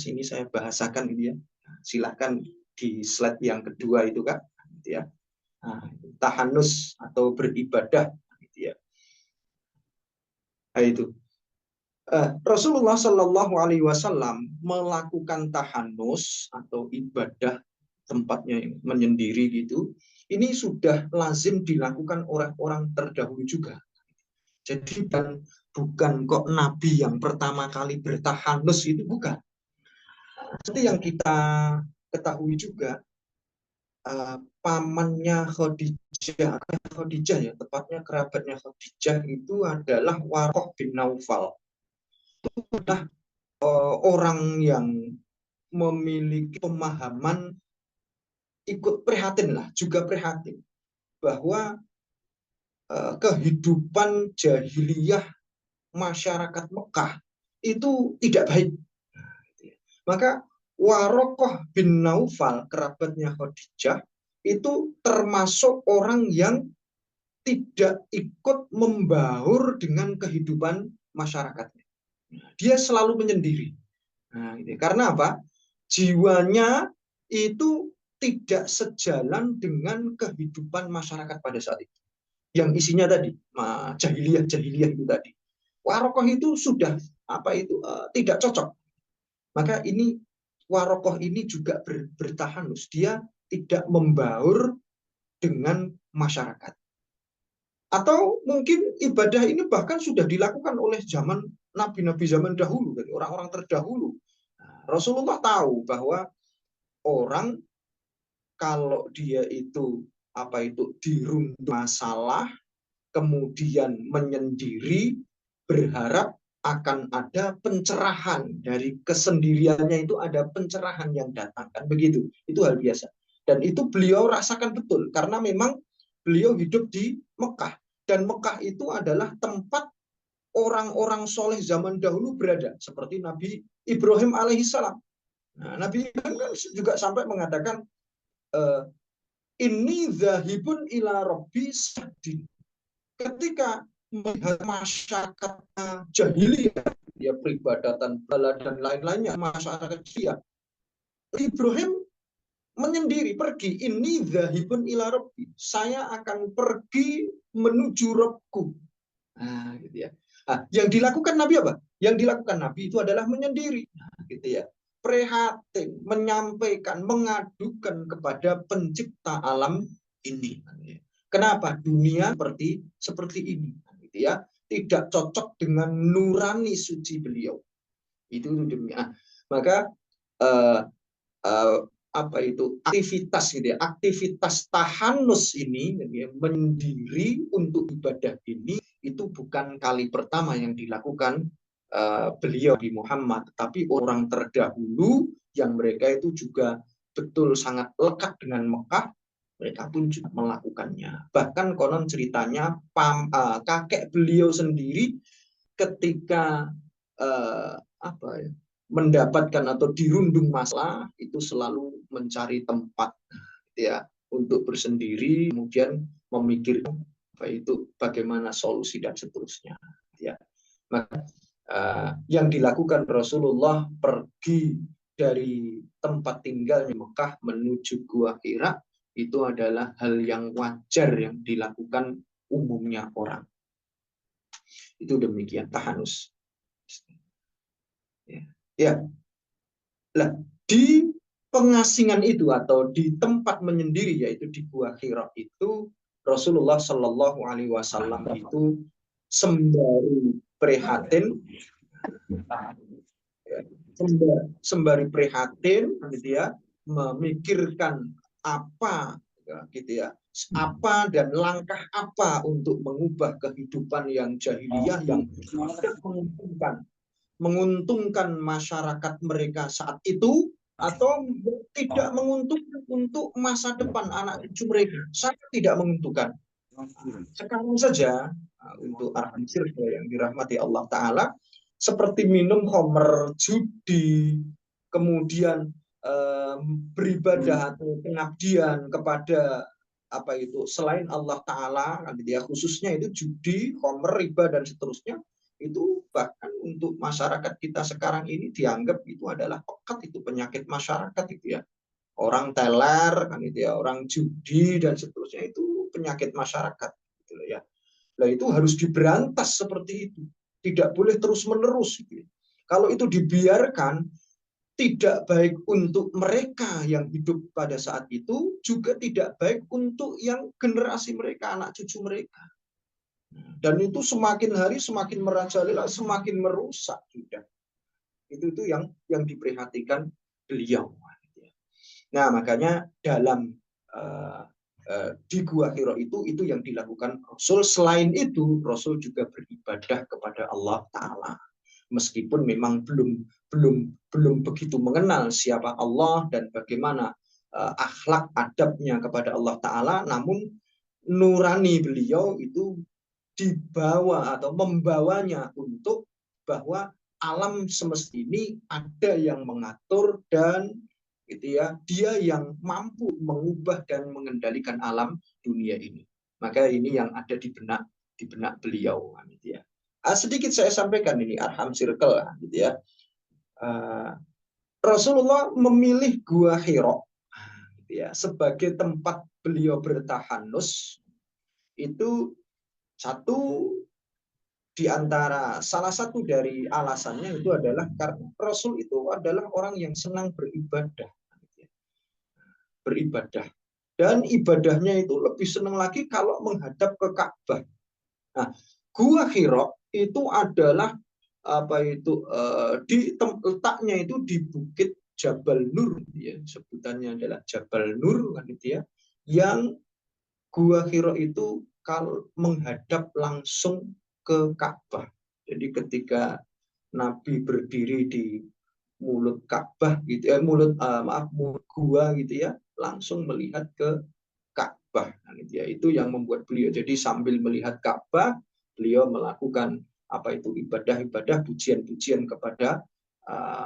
ini saya bahasakan gitu ya. Silahkan di slide yang kedua itu Kak, gitu ya. Nah, tahanus atau beribadah gitu ya. Nah, itu Rasulullah Shallallahu Alaihi Wasallam melakukan tahanus atau ibadah tempatnya yang menyendiri gitu. Ini sudah lazim dilakukan orang-orang terdahulu juga. Jadi bukan kok Nabi yang pertama kali bertahanus itu bukan. Seperti yang kita ketahui juga, pamannya Khadijah ya, tepatnya kerabatnya Khadijah itu adalah Warqah bin Naufal. Nah, orang yang memiliki pemahaman ikut prihatin lah, juga prihatin bahwa kehidupan jahiliyah masyarakat Mekah itu tidak baik. Maka Waraqah bin Naufal, kerabatnya Khadijah, itu termasuk orang yang tidak ikut membaur dengan kehidupan masyarakatnya. Dia selalu menyendiri. Nah, karena apa? Jiwanya itu tidak sejalan dengan kehidupan masyarakat pada saat itu. Yang isinya tadi, jahiliyah itu tadi. Waraqah itu sudah tidak cocok. Maka ini Waraqah ini juga bertahanus. Dia tidak membaur dengan masyarakat. Atau mungkin ibadah ini bahkan sudah dilakukan oleh zaman nabi-nabi zaman dahulu, dari orang-orang terdahulu. Rasulullah tahu bahwa orang kalau dia itu dirundung masalah, kemudian menyendiri, berharap akan ada pencerahan dari kesendiriannya, itu ada pencerahan yang datang, kan begitu. Itu hal biasa. Dan itu beliau rasakan betul karena memang beliau hidup di Mekah, dan Mekah itu adalah tempat orang-orang soleh zaman dahulu berada, seperti Nabi Ibrahim alaihissalam. Nah, Nabi Ibrahim kan juga sampai mengatakan, ini zahibun ila rabbi sadin. Ketika melihat masyarakat jahiliyah, ya peribadatan bala dan lain-lainnya, masyarakat dia, Ibrahim menyendiri pergi, ini zahibun ila rabbi, saya akan pergi menuju Rabbku. Nah, gitu ya. Nah, yang dilakukan Nabi apa? Yang dilakukan Nabi itu adalah menyendiri, gitu ya. Prihatin, menyampaikan, mengadukan kepada pencipta alam ini. Kenapa dunia seperti ini? Gitu ya. Tidak cocok dengan nurani suci beliau. Itu demikian. Maka aktivitas gitu ya, aktivitas tahanus ini, gitu ya, mendiri untuk ibadah ini, itu bukan kali pertama yang dilakukan beliau di Muhammad, tapi orang terdahulu yang mereka itu juga betul sangat lekat dengan Mekah, mereka pun juga melakukannya. Bahkan konon ceritanya kakek beliau sendiri ketika mendapatkan atau dirundung masalah itu selalu mencari tempat ya untuk bersendiri, kemudian memikirkan bagaimana solusi dan seterusnya ya. Maka yang dilakukan Rasulullah pergi dari tempat tinggalnya Mekah menuju Gua Hira itu adalah hal yang wajar yang dilakukan umumnya orang. Itu demikian tahanus. Ya. Lah, di pengasingan itu atau di tempat menyendiri, yaitu di Gua Hira itu, Rasulullah Shallallahu Alaihi Wasallam itu sembari prihatin, gitu ya, memikirkan apa, gitu ya, apa dan langkah apa untuk mengubah kehidupan yang jahiliyah yang tidak menguntungkan masyarakat mereka saat itu, atau tidak menguntungkan untuk masa depan anak cucu mereka, sangat tidak menguntungkan. Sekarang saja untuk orang yang dirahmati Allah Ta'ala, seperti minum khamr, judi, kemudian beribadah atau pengabdian kepada selain Allah Ta'ala, khususnya itu judi, khamr, riba dan seterusnya, itu bahkan untuk masyarakat kita sekarang ini dianggap itu adalah pekat, itu penyakit masyarakat itu ya. Orang teler kan itu ya, orang judi dan seterusnya itu penyakit masyarakat gitu loh ya. Nah, itu harus diberantas seperti itu. Tidak boleh terus-menerus gitu ya. Kalau itu dibiarkan, tidak baik untuk mereka yang hidup pada saat itu, juga tidak baik untuk yang generasi mereka, anak cucu mereka. Dan itu semakin hari semakin merajalela, semakin merusak juga. Itu yang diperhatikan beliau. Nah, makanya dalam di Gua Hira itu yang dilakukan Rasul. Selain itu, Rasul juga beribadah kepada Allah Ta'ala. Meskipun memang belum begitu mengenal siapa Allah dan bagaimana akhlak adabnya kepada Allah Ta'ala, namun nurani beliau itu dibawa atau membawanya untuk bahwa alam semesta ini ada yang mengatur dan gitu ya, dia yang mampu mengubah dan mengendalikan alam dunia ini. Maka ini yang ada di benak beliau gitu ya. Sedikit saya sampaikan ini Arham Circle gitu ya. Rasulullah memilih Gua Hira gitu ya, sebagai tempat beliau bertahanus. Itu satu di antara salah satu dari alasannya itu adalah karena Rasul itu adalah orang yang senang beribadah. Dan ibadahnya itu lebih senang lagi kalau menghadap ke Ka'bah. Nah, Gua Hira itu adalah letaknya itu di Bukit Jabal Nur ya, sebutannya adalah Jabal Nur kan itu ya, yang Gua Hira itu kalau menghadap langsung ke Ka'bah. Jadi ketika Nabi berdiri di mulut Ka'bah gitu ya, mulut gua gitu ya, langsung melihat ke Ka'bah gitu ya. Itu yang membuat beliau jadi sambil melihat Ka'bah, beliau melakukan apa itu ibadah-ibadah, pujian-pujian kepada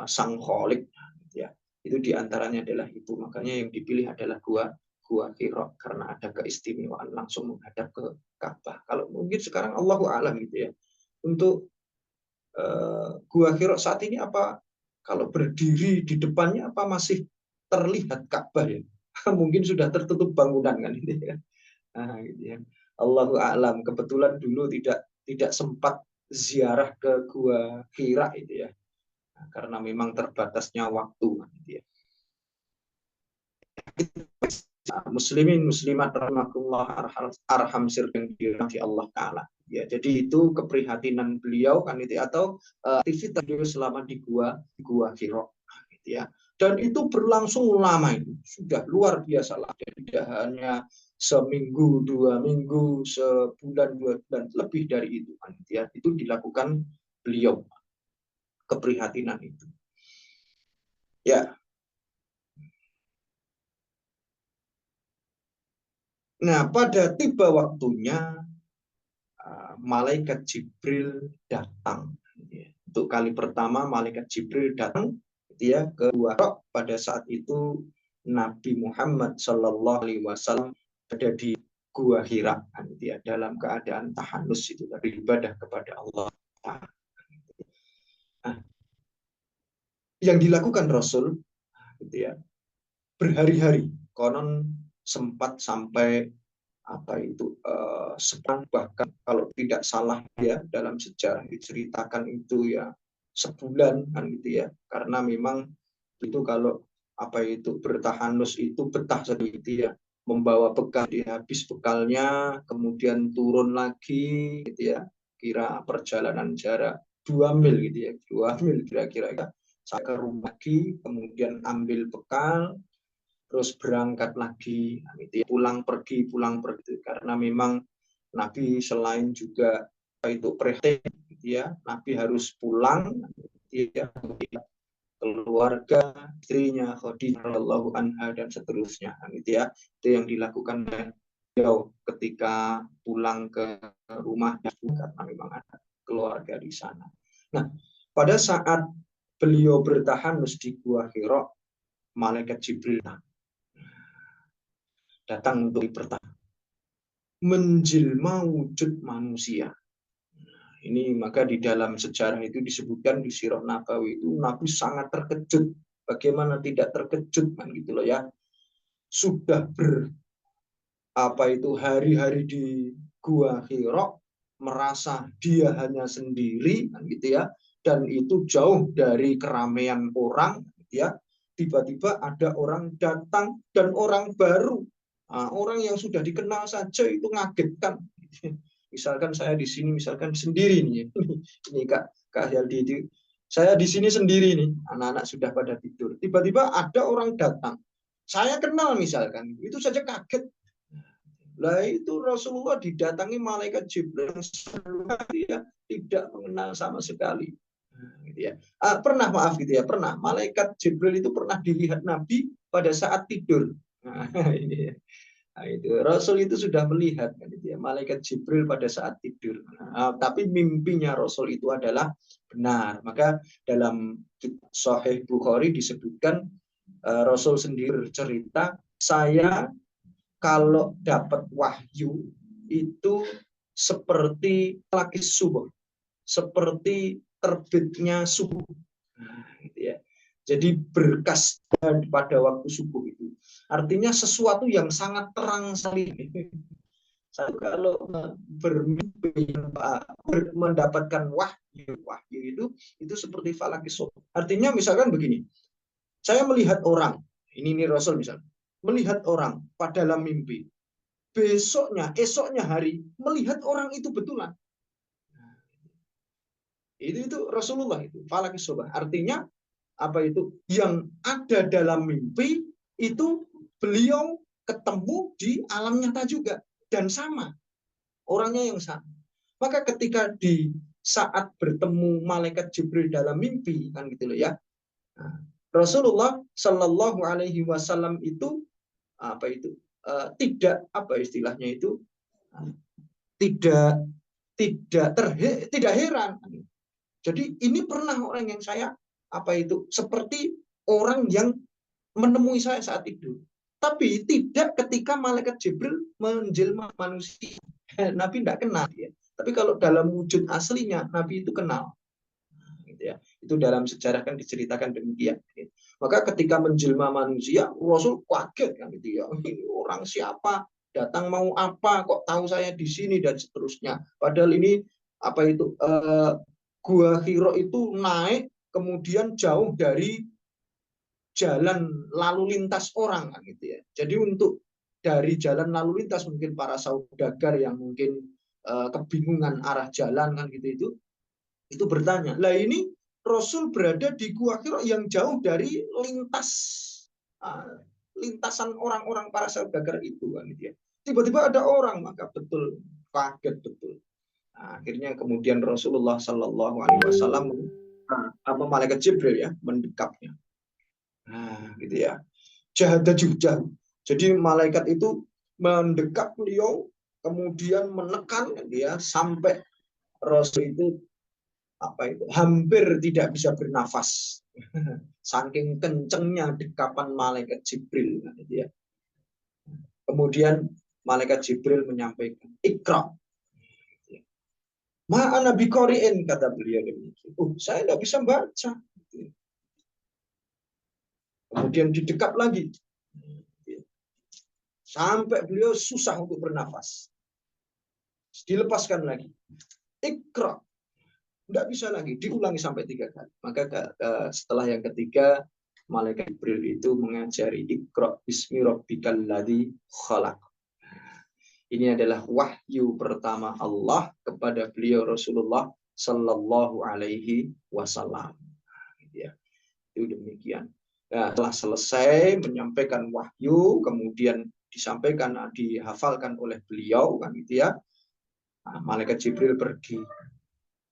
Sang Khalik gitu ya. Itu diantaranya adalah itu. Makanya yang dipilih adalah Gua Hira karena ada keistimewaan langsung menghadap ke Ka'bah. Kalau mungkin sekarang Allahu a'lam gitu ya. Untuk Gua Hira saat ini apa kalau berdiri di depannya apa masih terlihat Ka'bah ya? Mungkin sudah tertutup bangunan kan ini ya. Nah, gitu ya. Allahu a'lam. Kebetulan dulu tidak sempat ziarah ke Gua Hira itu ya. Nah, karena memang terbatasnya waktu gitu ya. Muslimin muslimat rahimakumullah arham sir yang dirahmati Allah Ta'ala. Ya, jadi itu keprihatinan beliau kan itu atau aktivitas beliau selama di Gua Hira gitu ya. Dan itu berlangsung lama, itu sudah luar biasa lah. Tidak hanya seminggu, 2 minggu, sebulan, 2 bulan, lebih dari itu kan gitu ya. Itu dilakukan beliau, keprihatinan itu. Ya. Nah, pada tiba waktunya malaikat Jibril datang. Untuk kali pertama malaikat Jibril datang dia ke Gua Hira. Pada saat itu Nabi Muhammad Shallallahu Alaihi Wasallam ada di Gua Hira dia dalam keadaan tahanus itu beribadah kepada Allah. Nah, yang dilakukan Rasul gitu ya, berhari-hari konon sempat sampai apa itu sepan, bahkan kalau tidak salah ya dalam sejarah diceritakan itu ya sebulan kan gitu ya, karena memang itu kalau apa itu bertahanus itu betah sedikit ya, membawa bekal, habis bekalnya kemudian turun lagi gitu ya, kira perjalanan jarak 2 mil gitu ya, 2 mil kira-kira ya, saya ke rumah lagi kemudian ambil bekal terus berangkat lagi gitu ya, pulang pergi karena memang Nabi selain juga itu prihatin gitu ya, Nabi harus pulang gitu ya, keluarga, istrinya Khadijah radhiyallahu anha dan seterusnya gitu ya. Itu yang dilakukan beliau ketika pulang ke rumah karena memang ada keluarga di sana. Nah, pada saat beliau bertahanus di Gua Hira, malaikat Jibril datang untuk bertahan, menjelma wujud manusia. Ini maka di dalam sejarah itu disebutkan di Sirah Nabawi itu Nabi sangat terkejut. Bagaimana tidak terkejut kan gitu loh ya. Sudah hari-hari di Gua Hira merasa dia hanya sendiri kan gitu ya, dan itu jauh dari keramaian orang gitu ya. Tiba-tiba ada orang datang dan orang baru. Nah, orang yang sudah dikenal saja itu ngagetkan. Misalkan saya di sini misalkan sendiri nih. Ini Kak Heldi itu saya di sini sendiri nih, anak-anak sudah pada tidur. Tiba-tiba ada orang datang. Saya kenal misalkan, itu saja kaget. Lah itu Rasulullah didatangi malaikat Jibril yang sebelumnya dia tidak mengenal sama sekali. Gitu ya. Pernah maaf gitu ya, pernah malaikat Jibril itu pernah dilihat Nabi pada saat tidur. Nah, ini ya. Nah, itu Rasul itu sudah melihat kan gitu ya, malaikat Jibril pada saat tidur. Tapi mimpinya Rasul itu adalah benar. Maka dalam Sahih Bukhari disebutkan Rasul sendiri bercerita, saya kalau dapat wahyu itu seperti laki subuh, seperti terbitnya subuh. Nah, gitu ya. Jadi berkas pada waktu subuh itu. Artinya sesuatu yang sangat terang sekali. Saya kalau bermimpi mendapatkan wahyu itu seperti falaki subuh. Artinya misalkan begini, saya melihat orang, ini Rasul misalnya, melihat orang pada dalam mimpi. Esoknya hari, melihat orang itu betulan. Itu Rasulullah itu, falaki sobah. Artinya apa itu? Yang ada dalam mimpi itu beliau ketemu di alam nyata juga dan sama. Orangnya yang sama. Maka ketika di saat bertemu malaikat Jibril dalam mimpi kan gitu loh ya. Rasulullah Shallallahu Alaihi Wasallam itu apa itu tidak apa istilahnya itu tidak tidak heran. Jadi ini pernah orang yang saya apa itu seperti orang yang menemui saya saat itu. Tapi tidak ketika malaikat Jibril menjelma manusia. Nabi tidak kenal ya. Tapi kalau dalam wujud aslinya Nabi itu kenal. Gitu ya. Itu dalam sejarah kan diceritakan demikian. Maka ketika menjelma manusia, Rasul kaget kan gitu ya. Ini orang siapa? Datang mau apa? Kok tahu saya di sini dan seterusnya. Padahal ini apa itu Gua Hira itu naik kemudian jauh dari jalan lalu lintas orang kan gitu ya. Jadi untuk dari jalan lalu lintas mungkin para saudagar yang mungkin kebingungan arah jalan kan gitu itu bertanya, lah ini Rasul berada di Gua Hira yang jauh dari lintasan orang-orang para saudagar itu kan gitu ya. Tiba-tiba ada orang, maka betul kaget betul. Nah, akhirnya kemudian Rasulullah Shallallahu Alaihi Wasallam malaikat Jibril ya mendekapnya. Nah, gitu ya. Jahada jauh. Jadi malaikat itu mendekat beliau, kemudian menekan dia sampai Rasul itu apa itu hampir tidak bisa bernafas. Saking kencengnya dekapan malaikat Jibril gitu ya. Kemudian malaikat Jibril menyampaikan, "Iqra." Ma'ana biqori'in, kata beliau demikian. Saya tidak bisa baca. Kemudian didekap lagi. Sampai beliau susah untuk bernafas. Dilepaskan lagi. Iqra. Tidak bisa lagi. Diulangi sampai 3 kali. Maka setelah yang ketiga, malaikat Jibril itu mengajari Iqra bismi rabbikal ladzi khalaq. Ini adalah wahyu pertama Allah kepada beliau Rasulullah Sallallahu Alaihi Wasallam. Ya, itu demikian. Nah, setelah selesai menyampaikan wahyu, kemudian disampaikan, dihafalkan oleh beliau, kan gitu ya. Nah, malaikat Jibril pergi.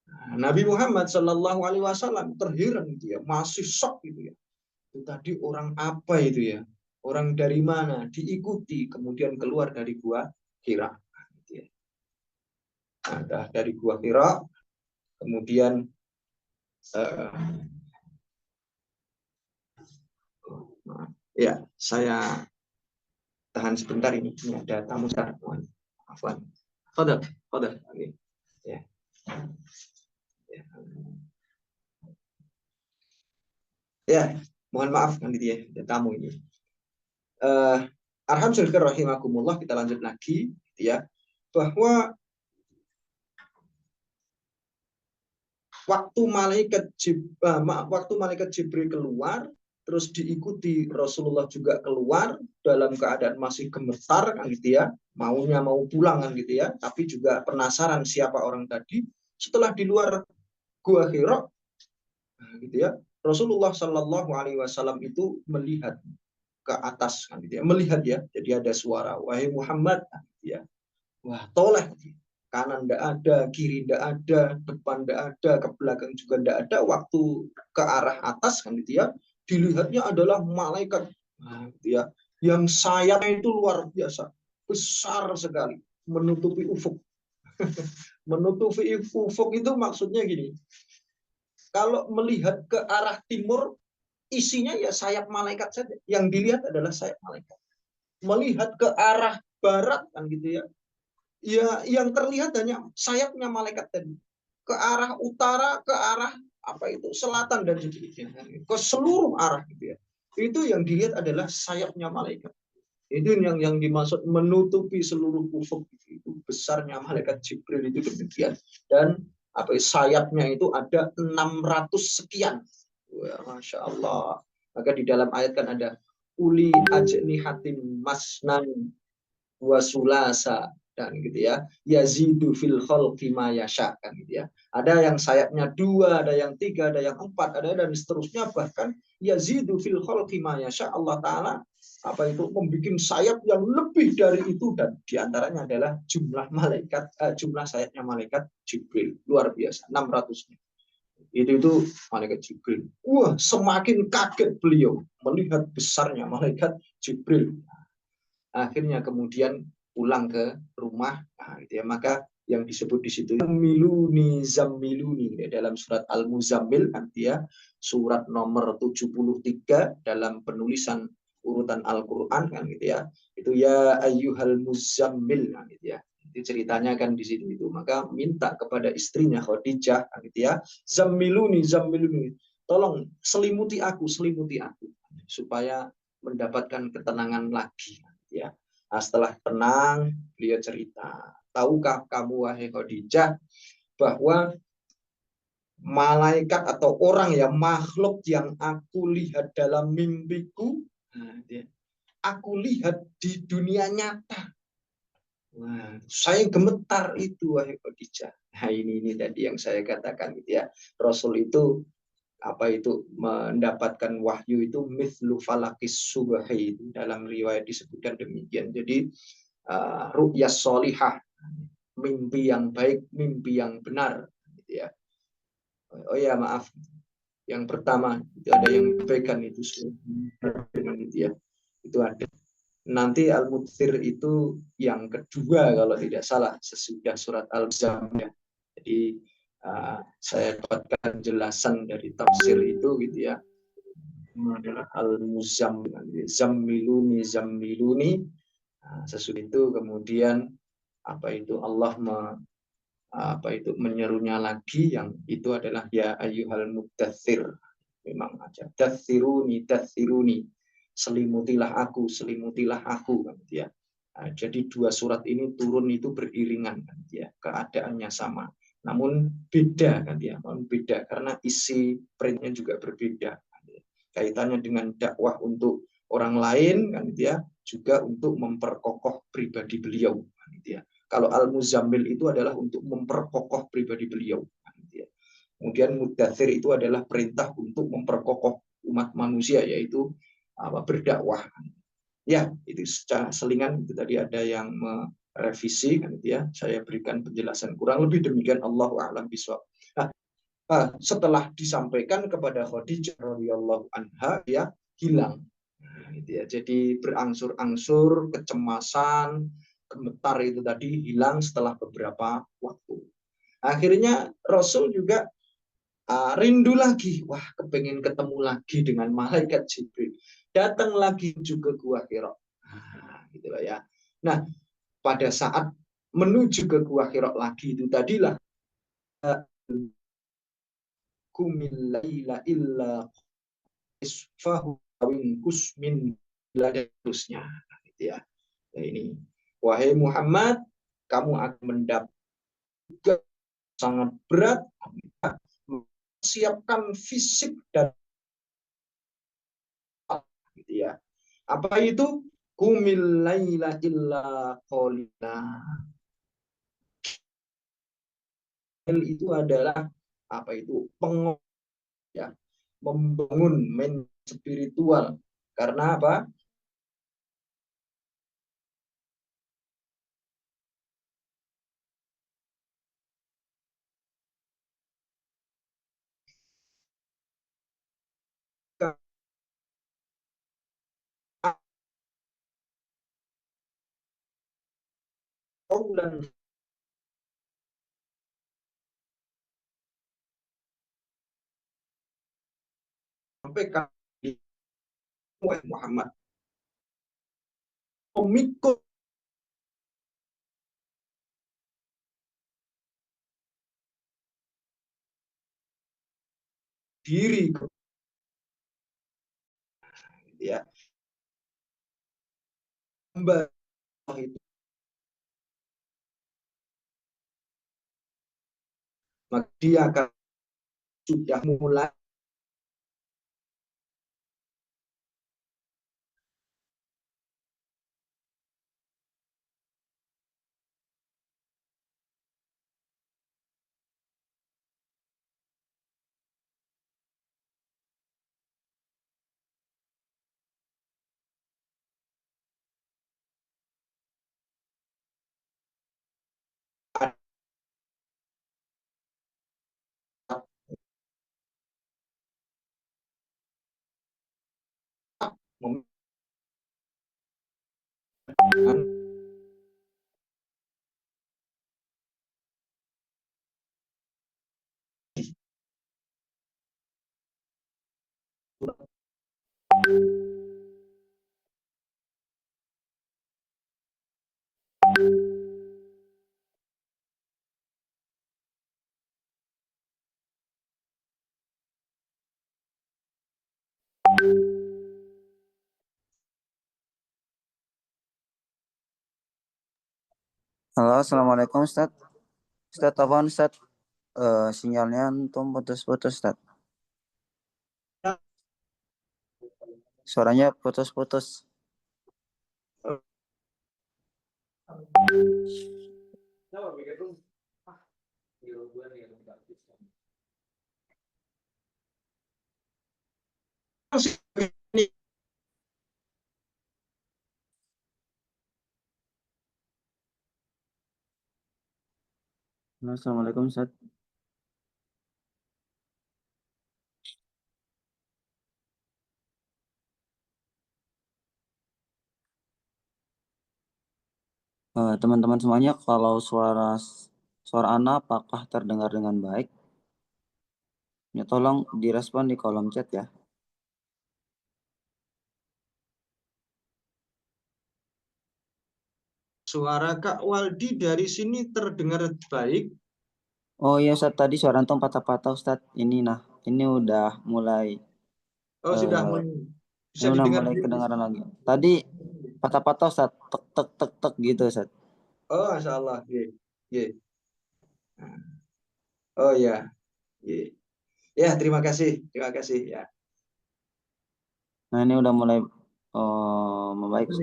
Nah, Nabi Muhammad Sallallahu Alaihi Wasallam terheran gitu ya, masih shock gitu ya. Itu tadi orang apa itu ya? Orang dari mana? Diikuti, kemudian keluar dari Gua Hira. Nah, dari Gua Hira, kemudian ya saya tahan sebentar ini ada tamu sekarang. Afwan. Fadal. Ya. Ya, mohon maaf nanti ya, tamu ini. Alhamdulillah rahimakumullah, kita lanjut lagi ya, bahwa waktu malaikat Jibril keluar, terus diikuti Rasulullah juga keluar dalam keadaan masih gemetar kan gitu ya, maunya mau pulang kan gitu ya, tapi juga penasaran siapa orang tadi. Setelah di luar Gua Hira gitu ya, Rasulullah Shallallahu Alaihi Wasallam itu melihat ke atas kan gitu ya, melihat ya, jadi ada suara, wahai Muhammad gitu ya. Wah, toleh, kanan tidak ada, kiri tidak ada, depan tidak ada, ke belakang juga tidak ada. Waktu ke arah atas kan gitu ya, dilihatnya adalah malaikat, nah, gitu ya, yang sayapnya itu luar biasa, besar sekali, menutupi ufuk. Menutupi ufuk itu maksudnya gini, kalau melihat ke arah timur, isinya ya sayap malaikat saja. Yang dilihat adalah sayap malaikat. Melihat ke arah barat kan gitu ya, ya yang terlihat hanya sayapnya malaikat tadi. Ke arah utara, ke arah apa itu selatan dan seterusnya, ke seluruh arah gitu ya. Itu yang dilihat adalah sayapnya malaikat. Itu yang dimaksud menutupi seluruh ufuk, itu besarnya malaikat Jibril itu demikian. Dan apa sayapnya itu ada 600 sekian. Wah, Masya Allah. Maka di dalam ayat kan ada uli ajnihatin masnan wasulasa dan gitu ya, yazidu fil khalqi ma yasha kan gitu ya. Ada yang sayapnya 2, ada yang 3, ada yang 4, ada dan seterusnya, bahkan yazidu fil khalqi ma yasha. Allah taala apa itu membuat sayap yang lebih dari itu, dan diantaranya adalah jumlah malaikat, jumlah sayapnya malaikat Jibril luar biasa, 600-nya. Itu malaikat Jibril. Wah, semakin kaget beliau melihat besarnya malaikat Jibril. Akhirnya kemudian pulang ke rumah, nah, gitu ya. Maka yang disebut di situ zammiluni ya, dalam surat Al-Muzammil nanti ya, surat nomor 73 dalam penulisan urutan Al-Qur'an kan gitu ya. Itu ya ayyuhal muzammil kan gitu ya. Itu ceritanya kan di situ itu. Maka minta kepada istrinya Khadijah kan gitu ya, zammiluni tolong selimuti aku supaya mendapatkan ketenangan lagi ya. Nah, setelah tenang, beliau cerita, tahukah kamu wahai Khadijah bahwa malaikat atau orang ya, makhluk yang aku lihat dalam mimpiku, nah, aku lihat di dunia nyata. Wah, saya gemetar itu wahai Khadijah. Nah, ini tadi yang saya katakan gitu ya. Rasul itu apa itu mendapatkan wahyu itu mithlu falakis subhi, dalam riwayat disebutkan demikian. Jadi ru'yas solihah, mimpi yang baik, mimpi yang benar gitu ya. Oh ya maaf, yang pertama itu ada yang pegang itu dengan itu ya, itu ada. Nanti Al-Mudzir itu yang kedua kalau tidak salah sesudah surat Al-Muzammil. Jadi saya dapatkan penjelasan dari tafsir itu gitu ya, adalah Al-Muzammil, zammiluni. Sesudah itu kemudian apa itu Allah menyerunya lagi, yang itu adalah ya ayyuhal muddatsir. Memang aja datsiruni, selimutilah aku kan ya. Jadi dua surat ini turun itu beriringan kan ya, keadaannya sama, namun beda kan ya, beda karena isi printnya juga berbeda kan ya. Kaitannya dengan dakwah untuk orang lain kan ya, juga untuk memperkokoh pribadi beliau kan ya. Kalau Al-Muzammil itu adalah untuk memperkokoh pribadi beliau kan ya. Kemudian Muddatsir itu adalah perintah untuk memperkokoh umat manusia, yaitu berdakwah. Ya, itu secara selingan itu tadi ada yang merevisi kan ya. Saya berikan penjelasan kurang lebih demikian, Allahu a'lam bishawab. Nah, setelah disampaikan kepada Khadijah radhiyallahu anha, ya hilang. Nah, gitu ya. Jadi berangsur-angsur kecemasan, gemetar itu tadi hilang setelah beberapa waktu. Akhirnya Rasul juga rindu lagi, wah kepengen ketemu lagi dengan malaikat Jibril. Datang lagi juga Gua Hira. Gitulah ya. Nah, pada saat menuju ke Gua Hira lagi itu tadilah kumil laila illa isfahu winkus min dan terusnya, gitu ya. Nah, ini, wahai Muhammad, kamu akan mendapat sangat berat, siapkan fisik dan gitu ya. Apa itu? Kumil laila illa qalila. Itu adalah apa itu? Ya, membangun spiritual. Karena apa? Dan sampai Muhammad memikul diri, ya, hamba itu, maka dia akan sudah mulai Halo, assalamualaikum Ustaz. Ustaz, apaan Ustaz? Sinyalnya antum putus-putus Ustaz. Suaranya putus-putus. Halo, assalamualaikum Ustaz. Teman-teman semuanya, kalau suara Ana apakah terdengar dengan baik? Ya, tolong direspon di kolom chat ya. suara Kak Waldi dari sini terdengar baik. Oh iya Ustaz, tadi suara antum patah-patah Ustaz. Ini udah mulai Sudah eh, bisa didengar. kedengaran lagi. Tadi patah-patah Ustaz, tek tek tek tek gitu Ustaz. Masya Allah. Ye. Oh ya, ye. Ya, terima kasih ya. Nah, ini udah mulai membaik.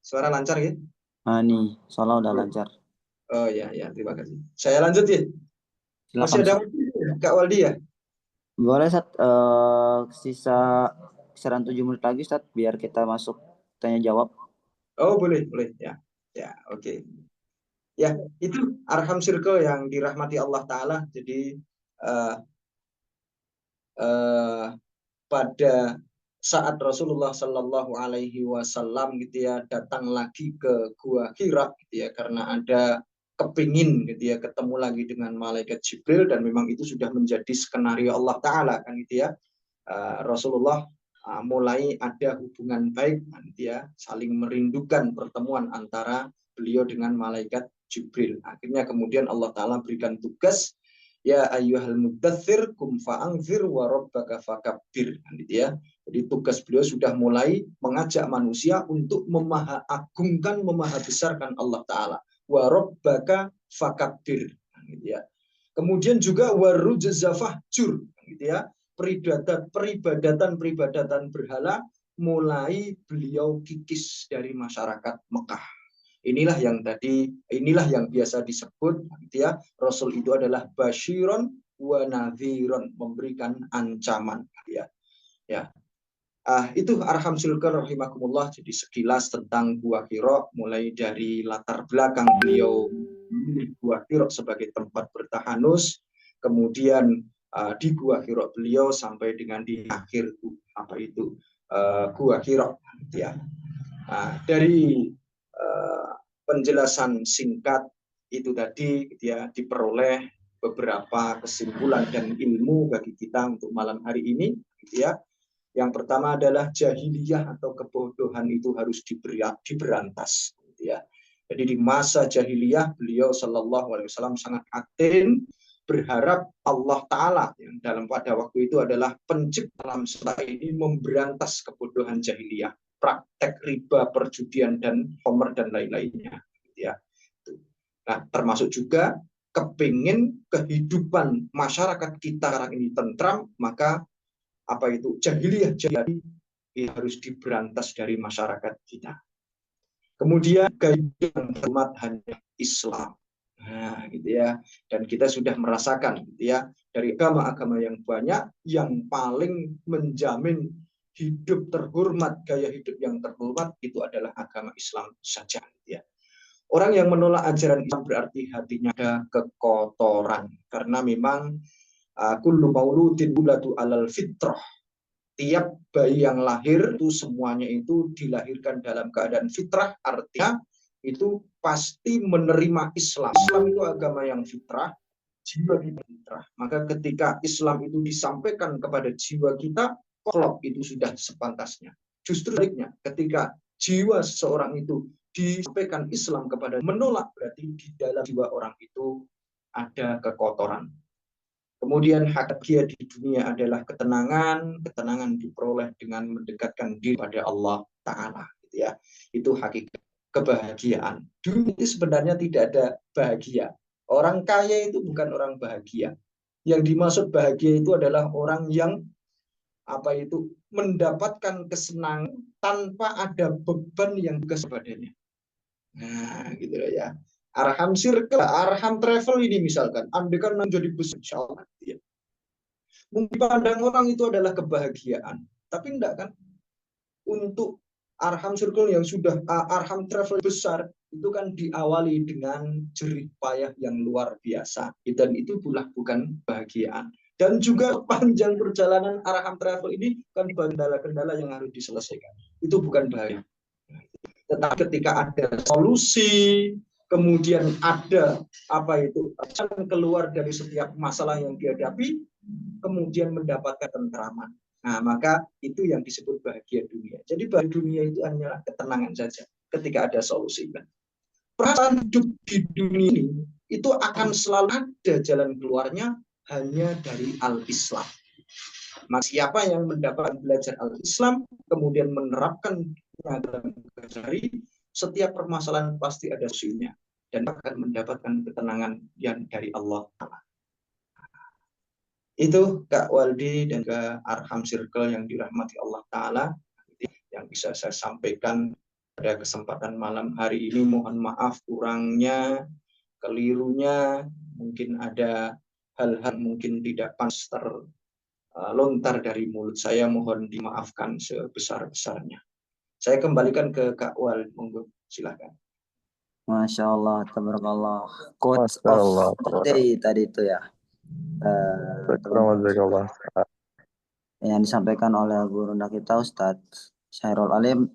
Suara lancar ya? Nah, nih, soalnya udah lancar. Oh ya, terima kasih. Saya lanjut ya. Masih Silakan ada Ustaz. waktu, Kak Waldi ya? Boleh Ustaz, sisa kisaran 7 menit lagi Ustaz, biar kita masuk tanya jawab. Oh, boleh ya. Ya, oke. Ya, itu Arham Circle yang dirahmati Allah Ta'ala. Jadi eh, eh, pada saat Rasulullah Shallallahu Alaihi Wasallam gitu ya datang lagi ke Gua Hira gitu ya karena ada kepingin gitu ya ketemu lagi dengan malaikat Jibril dan memang itu sudah menjadi skenario Allah Taala kan gitu ya. Rasulullah mulai ada hubungan baik gitu ya saling merindukan pertemuan antara beliau dengan malaikat Jibril. Akhirnya kemudian Allah Taala berikan tugas Ya ayyuhal muddatsir kum fa'anzir wa rabbaka fakabbir, gitu ya. Jadi tugas beliau sudah mulai mengajak manusia untuk memaha-agungkan, memaha-besarkan Allah Ta'ala. Wa rabbaka fakabbir, gitu ya. Kemudian juga warujza fahjur, gitu ya. Peribadatan berhala mulai beliau kikis dari masyarakat Mekah. Inilah yang biasa disebut, gitu ya, Rasul itu adalah basyiron wa nadhiron, memberikan ancaman, gitu ya. Itu Arham Silkar rahimakumullah. Jadi sekilas tentang Gua Hira, mulai dari latar belakang beliau memilih Gua Hira sebagai tempat bertahanus, kemudian di Gua Hira beliau sampai dengan di akhir Gua Hira, gitu ya. Dari penjelasan singkat itu tadi, gitu ya, diperoleh beberapa kesimpulan dan ilmu bagi kita untuk malam hari ini, gitu ya. Yang pertama adalah jahiliyah atau kebodohan itu harus diberantas, gitu ya. Jadi di masa jahiliyah beliau Shallallahu Alaihi Wasallam sangat aktif berharap Allah Ta'ala yang pada waktu itu adalah pencipta alam semesta ini memberantas kebodohan jahiliyah, praktek riba, perjudian, dan homer, dan lain-lainnya. Ya. Nah, termasuk juga kepingin kehidupan masyarakat kita sekarang ini tentram, maka jahiliyah harus diberantas dari masyarakat kita. Kemudian gaya umat hanya Islam. Nah, gitu ya. Dan kita sudah merasakan, gitu ya, dari agama-agama yang banyak, yang paling menjamin hidup terhormat, gaya hidup yang terhormat itu adalah agama Islam saja, gitu ya. Orang yang menolak ajaran Islam berarti hatinya ada kekotoran, karena memang kullu mauludin yuladu alal fitrah. Tiap bayi yang lahir itu semuanya itu dilahirkan dalam keadaan fitrah, artinya itu pasti menerima Islam. Islam itu agama yang fitrah, jiwa kita fitrah. Maka ketika Islam itu disampaikan kepada jiwa kita, kolok itu sudah sepantasnya. Justru sebaliknya, ketika jiwa seseorang itu disampaikan Islam kepada menolak, berarti di dalam jiwa orang itu ada kekotoran. Kemudian bahagia di dunia adalah ketenangan diperoleh dengan mendekatkan diri pada Allah Ta'ala, gitu ya. Itu hakikat kebahagiaan. Dunia itu sebenarnya tidak ada bahagia. Orang kaya itu bukan orang bahagia. Yang dimaksud bahagia itu adalah orang yang mendapatkan kesenangan tanpa ada beban yang tugas padanya. Nah, gitu ya. Arham Circle, Arham Travel ini misalkan, Anda kan menjadi besar, insya Allah, ya. Mungkin pandang orang itu adalah kebahagiaan, tapi enggak kan? Untuk Arham Circle yang sudah Arham Travel besar, itu kan diawali dengan jerih payah yang luar biasa, dan itu pula bukan kebahagiaan. Dan juga panjang perjalanan Arham Travel ini kan kendala-kendala yang harus diselesaikan, itu bukan bahagia. Tetapi ketika ada solusi, kemudian ada jalan keluar dari setiap masalah yang dihadapi, kemudian mendapatkan tenteraman. Nah, maka itu yang disebut bahagia dunia. Jadi bahagia dunia itu hanyalah ketenangan saja ketika ada solusi. Perasaan hidup di dunia ini itu akan selalu ada jalan keluarnya hanya dari al-Islam. Maka siapa yang mendapat belajar al-Islam, kemudian menerapkan dalam sehari, setiap permasalahan pasti ada solusinya dan akan mendapatkan ketenangan yang dari Allah Ta'ala. Itu Kak Waldi dan Kak Arham Circle yang dirahmati Allah Ta'ala, yang bisa saya sampaikan pada kesempatan malam hari ini. Mohon maaf kurangnya, kelirunya, mungkin ada hal-hal mungkin tidak pas lontar dari mulut saya, mohon dimaafkan sebesar-besarnya. Saya kembalikan ke Kak Wal, monggo silakan. Masya Allah, tabarakallah. Quotes of the day tadi itu ya. Yang disampaikan oleh guru kita Ustadz Syairul Alim,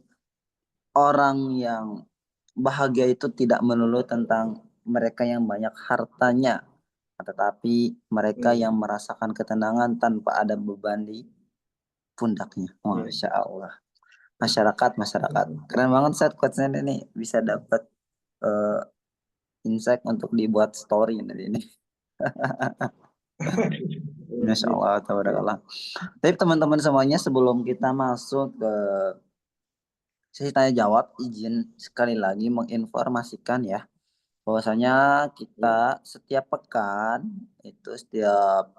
orang yang bahagia itu tidak melulu tentang mereka yang banyak hartanya, tetapi mereka yang merasakan ketenangan tanpa ada beban di pundaknya. Masya Allah. Masyarakat keren banget Ustadz quotesnya ini, bisa dapat insight untuk dibuat story nanti ini. Masya Allah, tabarakallah. Tapi teman-teman semuanya, sebelum kita masuk ke sesi tanya jawab, izin sekali lagi menginformasikan ya, bahwasanya kita setiap pekan itu setiap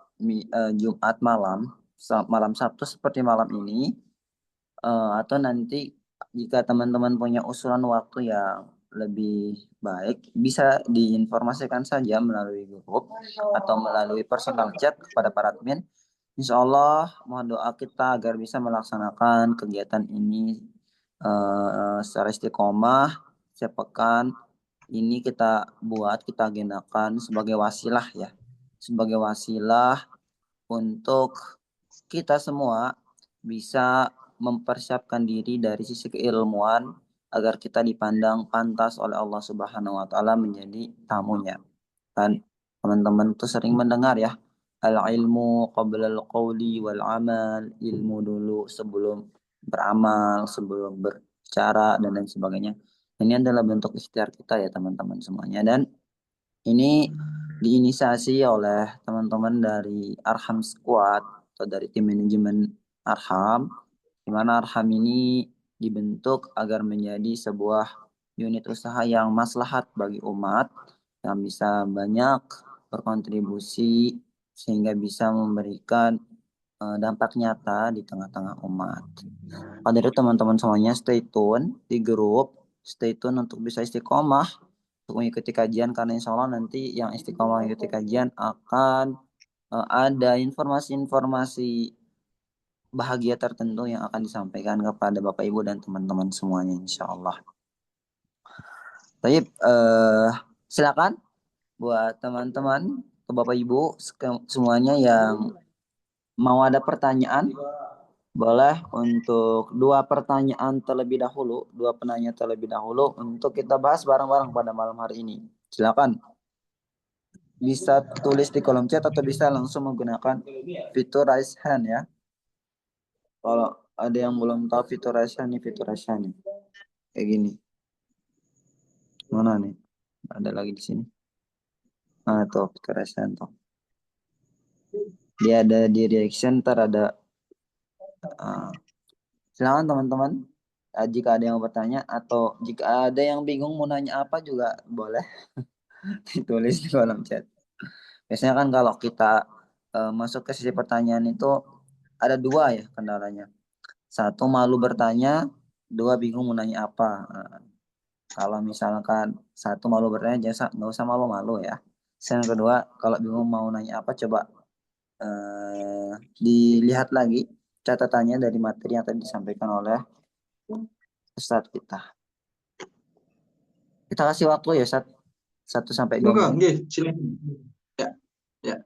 Jumat malam, malam Sabtu seperti malam ini, atau nanti jika teman-teman punya usulan waktu yang lebih baik, bisa diinformasikan saja melalui grup atau melalui personal chat kepada para admin. Insya Allah mohon doa kita agar bisa melaksanakan kegiatan ini secara istiqomah setiap pekan. Ini kita buat, kita agendakan sebagai wasilah ya, sebagai wasilah untuk kita semua bisa mempersiapkan diri dari sisi keilmuan agar kita dipandang pantas oleh Allah Subhanahu wa taala menjadi tamunya. Kan teman-teman tuh sering mendengar ya, al ilmu qabla al qawli wal amal, ilmu dulu sebelum beramal, sebelum berbicara dan lain sebagainya. Ini adalah bentuk ikhtiar kita ya teman-teman semuanya, dan ini diinisiasi oleh teman-teman dari Arham Squad atau dari tim manajemen Arham, di mana Arham ini dibentuk agar menjadi sebuah unit usaha yang maslahat bagi umat, yang bisa banyak berkontribusi sehingga bisa memberikan dampak nyata di tengah-tengah umat. Pada itu teman-teman semuanya stay tune di grup, stay tune untuk bisa istiqomah untuk mengikuti kajian, karena insya Allah nanti yang istiqomah mengikuti kajian akan ada informasi-informasi bahagia tertentu yang akan disampaikan kepada Bapak Ibu dan teman-teman semuanya insya Allah. Baik, silakan buat teman-teman, ke Bapak Ibu semuanya yang mau ada pertanyaan, boleh untuk dua penanya terlebih dahulu untuk kita bahas bareng-bareng pada malam hari ini. Silakan. Bisa tulis di kolom chat atau bisa langsung menggunakan fitur raise hand ya. Kalau ada yang belum tahu fitur raise hand nih, kayak gini. Mana nih? Ada lagi di sini. Nah, tuh fitur raise hand tuh. Dia ada di reaction, ntar ada. Silakan teman-teman. Jika ada yang bertanya atau jika ada yang bingung mau nanya apa juga boleh ditulis di kolom chat. Biasanya kan kalau kita masuk ke sesi pertanyaan itu ada dua ya kendalanya. Satu, malu bertanya, dua, bingung mau nanya apa. Kalau misalkan satu, malu bertanya, nggak usah malu-malu ya. Yang kedua, kalau bingung mau nanya apa, coba dilihat lagi catatannya dari materi yang tadi disampaikan oleh Ustadz kita. Kita kasih waktu ya, 1-2 Monggo, menit. nggih, silakan. Ya, ya.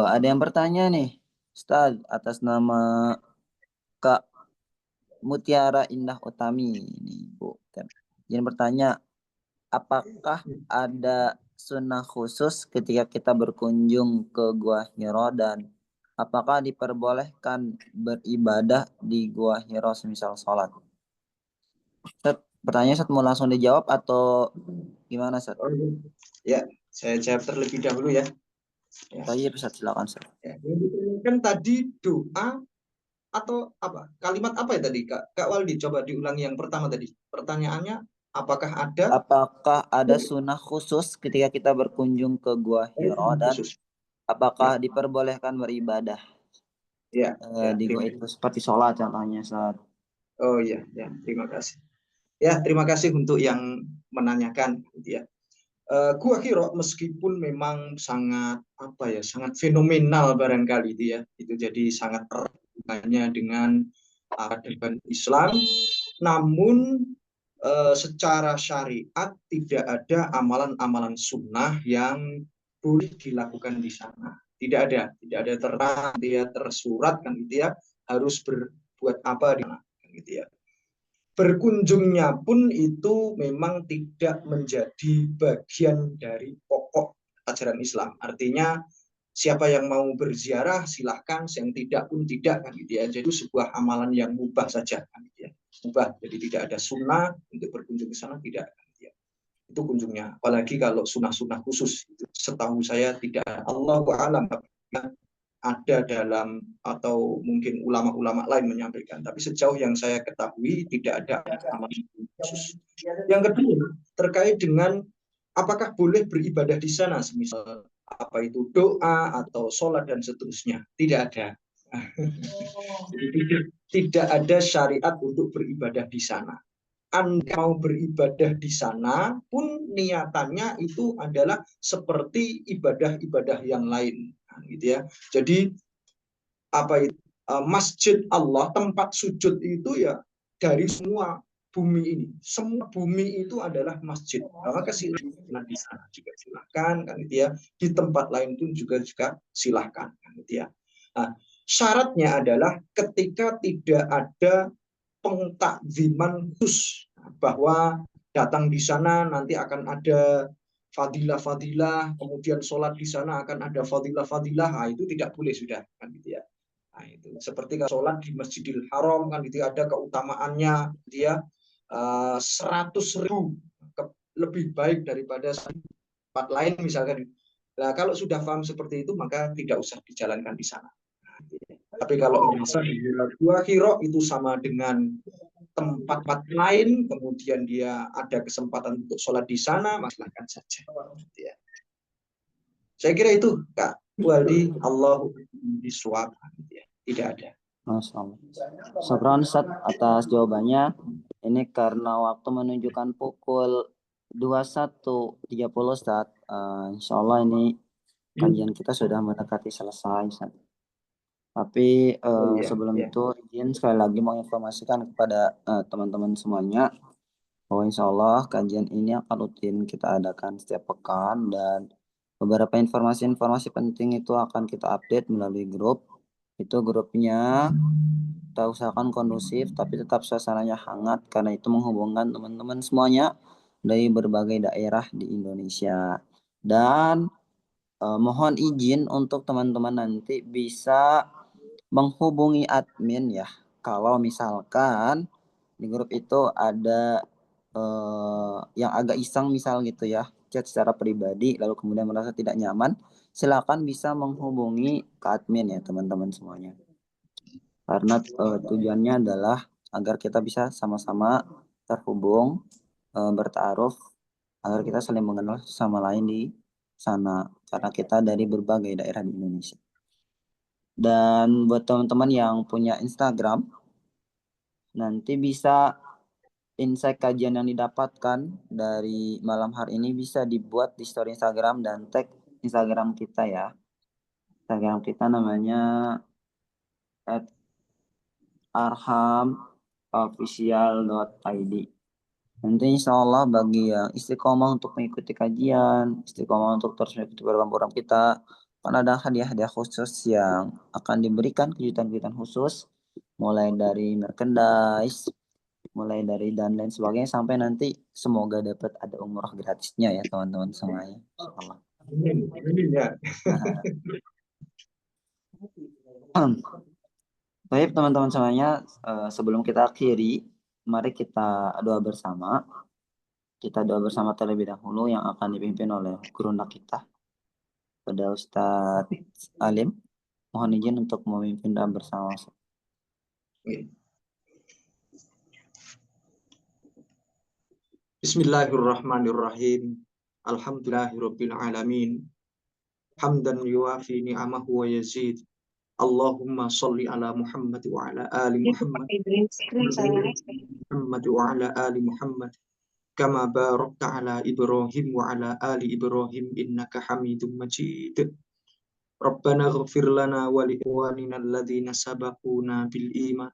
Ada yang bertanya nih, Ustadz, atas nama Kak Mutiara Indah Utami ini, Bu. Yang bertanya, apakah ada sunnah khusus ketika kita berkunjung ke Gua Hiro, dan apakah diperbolehkan beribadah di Gua Hiro semisal sholat? Ustadz, pertanyaan Ustadz mau langsung dijawab atau gimana, Ustadz? Ya, saya jawab terlebih dahulu ya. Iya, Ustadz, silakan, Ustadz. Ya, kan tadi doa atau apa? Kalimat apa ya tadi, Kak Waldi? Coba diulangi yang pertama tadi. Pertanyaannya, apakah ada sunnah khusus ketika kita berkunjung ke Gua Hiro, dan khusus? apakah diperbolehkan beribadah Ya, di gua itu seperti sholat contohnya, Ustadz? Oh iya, ya, terima kasih. Ya, terima kasih untuk yang menanyakan, gitu ya. Gua Hiro meskipun memang sangat sangat fenomenal barangkali itu ya, itu jadi sangat erat hubungannya dengan peradaban Islam, namun secara syariat tidak ada amalan-amalan sunnah yang boleh dilakukan di sana. Tidak ada terang, dia tersurat kan gitu ya, harus berbuat apa di sana kan gitu ya. Berkunjungnya pun itu memang tidak menjadi bagian dari pokok ajaran Islam. Artinya siapa yang mau berziarah silahkan, yang tidak pun tidak kan gitu ya. Jadi sebuah amalan yang mubah saja kan gitu ya. Mubah. Jadi tidak ada sunnah untuk berkunjung ke sana, tidak kan gitu ya. Itu kunjungnya. Apalagi kalau sunnah-sunnah khusus. Setahu saya tidak. Allahu a'lam ada dalam atau mungkin ulama-ulama lain menyampaikan. Tapi sejauh yang saya ketahui tidak ada amalan khusus. Yang kedua terkait dengan apakah boleh beribadah di sana, semisal apa itu doa atau sholat dan seterusnya, tidak ada. Jadi tidak ada syariat untuk beribadah di sana. Anda mau beribadah di sana pun niatannya itu adalah seperti ibadah-ibadah yang lain, nah, gitu ya. Jadi apa itu masjid Allah, tempat sujud itu ya dari semua bumi ini. Semua bumi itu adalah masjid. Maka silakan di sana juga silakan kan gitu ya. Di tempat lain pun juga silakan kan gitu ya. Nah, syaratnya adalah ketika tidak ada pengtakziman khusus bahwa datang di sana nanti akan ada fadilah-fadilah, kemudian sholat di sana akan ada fadilah-fadilah, nah, itu tidak boleh sudah kan gitu ya. Nah, itu seperti kalau sholat di Masjidil Haram kan gitu ada keutamaannya dia 100.000 lebih baik daripada tempat lain misalkan. Nah, kalau sudah paham seperti itu maka tidak usah dijalankan di sana. Tapi kalau merasa dua kiro itu sama dengan tempat-tempat lain, kemudian dia ada kesempatan untuk sholat di sana, masalahkan saja. Ya. Saya kira itu, Kak Waldi, Allahu biswab. Ya. Tidak ada. Masya Allah. Syukran Ustaz atas jawabannya. Ini karena waktu menunjukkan pukul 21.30 Ustaz. Insya Allah ini kajian kita sudah mendekati selesai Ustaz. Tapi sebelum itu izin sekali lagi mau informasikan kepada teman-teman semuanya bahwa insya Allah kajian ini akan rutin kita adakan setiap pekan dan beberapa informasi-informasi penting itu akan kita update melalui grup. Itu grupnya kita usahakan kondusif tapi tetap suasananya hangat karena itu menghubungkan teman-teman semuanya dari berbagai daerah di Indonesia. Dan mohon izin untuk teman-teman nanti bisa menghubungi admin ya. Kalau misalkan di grup itu ada yang agak iseng misal gitu ya, chat secara pribadi lalu kemudian merasa tidak nyaman, silakan bisa menghubungi ke admin ya teman-teman semuanya. Karena tujuannya adalah agar kita bisa sama-sama terhubung, bertaaruf, agar kita saling mengenal sama lain di sana. Karena kita dari berbagai daerah di Indonesia. Dan buat teman-teman yang punya Instagram, nanti bisa insight kajian yang didapatkan dari malam hari ini bisa dibuat di story Instagram dan tag Instagram kita ya. Instagram kita namanya @arhamofficial.id. Nanti insya Allah bagi yang istiqomah untuk mengikuti kajian, istiqomah untuk terus mengikuti program-program kita, akan ada hadiah-hadiah khusus yang akan diberikan, kejutan-kejutan khusus, mulai dari merchandise, mulai dari dan lain sebagainya, sampai nanti semoga dapat ada umroh gratisnya ya teman-teman semuanya. Amin ya. Baik teman-teman semuanya, sebelum kita akhiri, mari kita doa bersama. Kita doa bersama terlebih dahulu yang akan dipimpin oleh gurunda kita, pada Ustadz Alim. Mohon izin untuk memimpin doa bersama. Bismillahirrahmanirrahim. Alhamdulillahirabbil alamin. Hamdan yuwafi ni'amahu wa yazid. Allahumma sholli ala Muhammad wa ala ali Muhammad. Muhammad wa ala ali Muhammad. Kama barakta ala Ibrahim wa ala ali Ibrahim innaka Hamidum Majid. Rabbana ighfir lana wa li ikhwanina alladhina sabaquna bil iman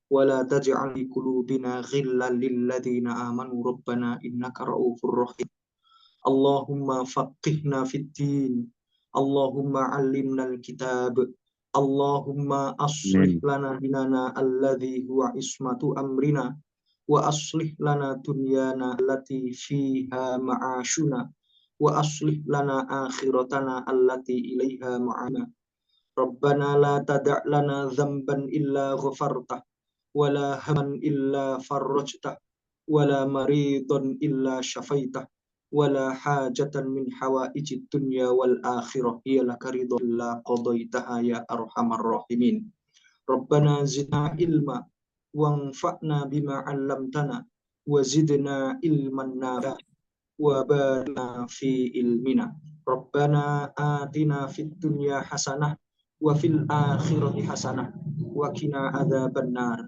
ولا تجعل في قلوبنا غلا للذين آمنوا ربنا إنك رؤوف رحيم اللهم فقهنا في الدين اللهم علمنا الكتاب اللهم أصلح لنا ديننا الذي هو عصمة أمرنا وأصلح لنا دنيانا التي فيها معاشنا وأصلح لنا آخرتنا التي إليها معنا ربنا لا تدع لنا ذنبا إلا غفرته ولا هما إلا فرجته ولا مريضا إلا شفيته ولا حاجة من حوائج الدنيا والآخرة هي لك رضا إلا قضيتها يا أرحم الراحمين ربنا زدنا علما وانفعنا بما علمتنا وزدنا علما نافعا وبارنا في علمنا ربنا آتنا في الدنيا حسنة وفي الآخرة حسنة وقنا عذاب النار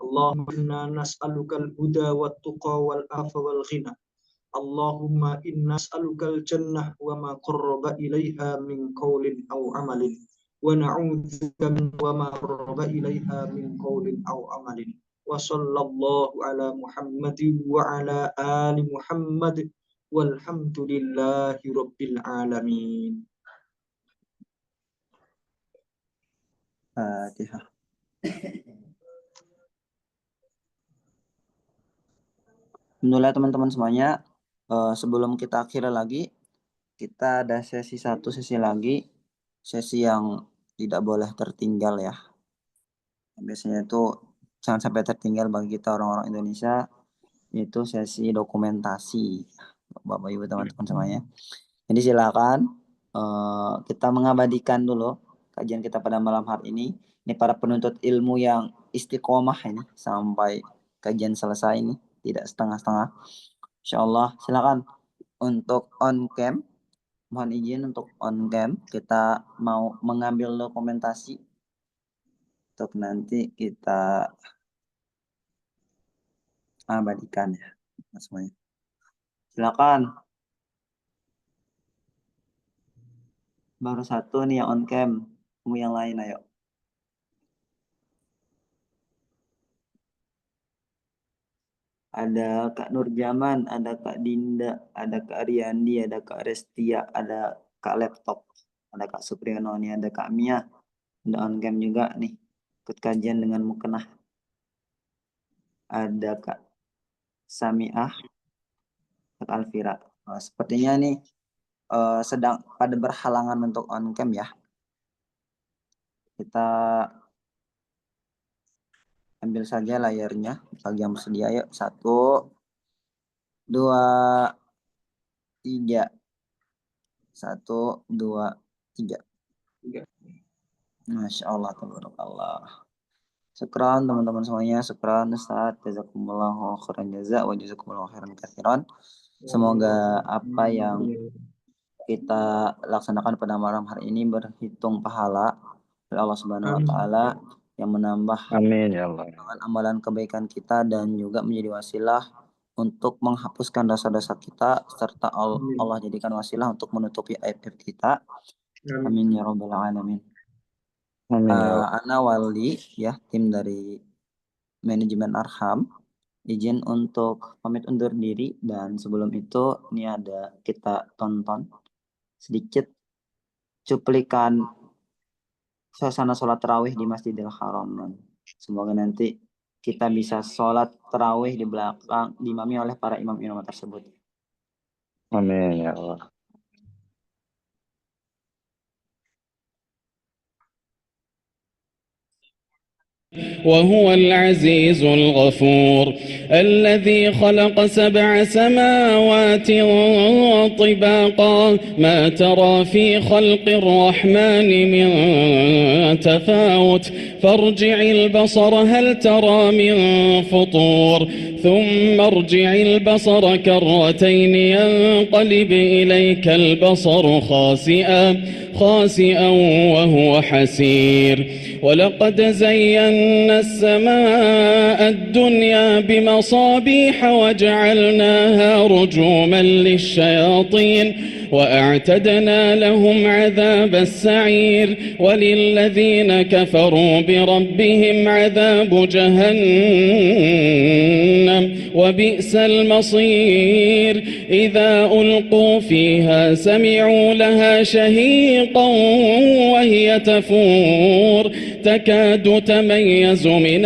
اللهم إنا نسألك الهدى والتقى والعفو والغنى اللهم إنا نسألك الجنة وما قرب إليها من قول أو عمل ونعوذ بك من وما قرب إليها من قول أو عمل وصلى الله على محمد وعلى آل محمد والحمد لله رب العالمين. Fatihah. Alhamdulillah teman-teman semuanya. Sebelum kita akhiri lagi, kita ada sesi lagi, sesi yang tidak boleh tertinggal ya. Biasanya itu jangan sampai tertinggal bagi kita orang-orang Indonesia, yaitu sesi dokumentasi, Bapak Ibu teman-teman semuanya. Jadi silakan kita mengabadikan dulu kajian kita pada malam hari ini. Ini para penuntut ilmu yang istiqomah ini sampai kajian selesai ini, tidak setengah-setengah. Insyaallah silakan untuk on cam. Mohon izin untuk on cam, kita mau mengambil dokumentasi untuk nanti kita abadikan ya semuanya. Silakan. Baru satu nih yang on cam, kamu yang lain ayo. Ada Kak Nurjaman, ada Kak Dinda, ada Kak Ariandi, ada Kak Restia, ada Kak Laptop, ada Kak Supriyono nih, ada Kak Mia, ada on cam juga nih, ikut kajian dengan mukenah. Ada Kak Samiah, Kak Alfira. Sepertinya nih sedang pada berhalangan untuk on cam ya. Kita ambil saja layarnya bagi yang bersedia. Yuk 1, 2, 3. 1, 2, 3. Masya Allah, tabarakallah. Syukran teman-teman semuanya, syukran Ustaz, jazakumullahu khairan jaza wa jazakumullahu khairan katsiran. Semoga apa yang kita laksanakan pada malam hari ini berhitung pahala oleh Allah Subhanahu wa taala yang menambah Amin ya Allah. amalan kebaikan kita dan juga menjadi wasilah untuk menghapuskan dosa-dosa kita serta Allah jadikan wasilah untuk menutupi aib-aib kita. Amin ya rabbal alamin. Ana Wali ya, tim dari manajemen Arham izin untuk pamit undur diri, dan sebelum itu ini ada kita tonton sedikit cuplikan suasana sholat tarawih di Masjidil Haram. Semoga nanti kita bisa sholat tarawih di belakang diimami oleh para imam-imam tersebut. Amin ya Allah. وهو العزيز الغفور الذي خلق 7 سماوات طباقا ما ترى في خلق الرحمن من تفاوت فارجع البصر هل ترى من فطور ثم ارجع البصر كرتين ينقلب إليك البصر خاسئا وهو حسير ولقد زينا السماء الدنيا بمصابيح وجعلناها رجوما للشياطين وأعتدنا لهم عذاب السعير وللذين كفروا بربهم عذاب جهنم وبئس المصير إذا ألقوا فيها سمعوا لها شهيقا وهي تفور تكاد تميز من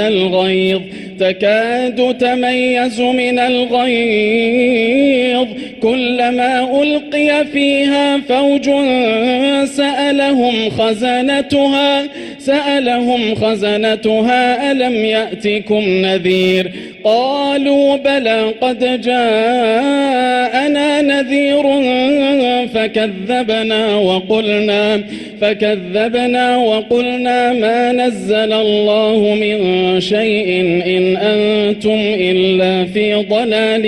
الغيظ كلما ألقي فيها فوج سألهم خزنتها ألم يأتكم نذير قالوا بلى قد جاءنا نذير فكذبنا وقلنا ما نزل الله من شيء إن أنتم إلا في ضلال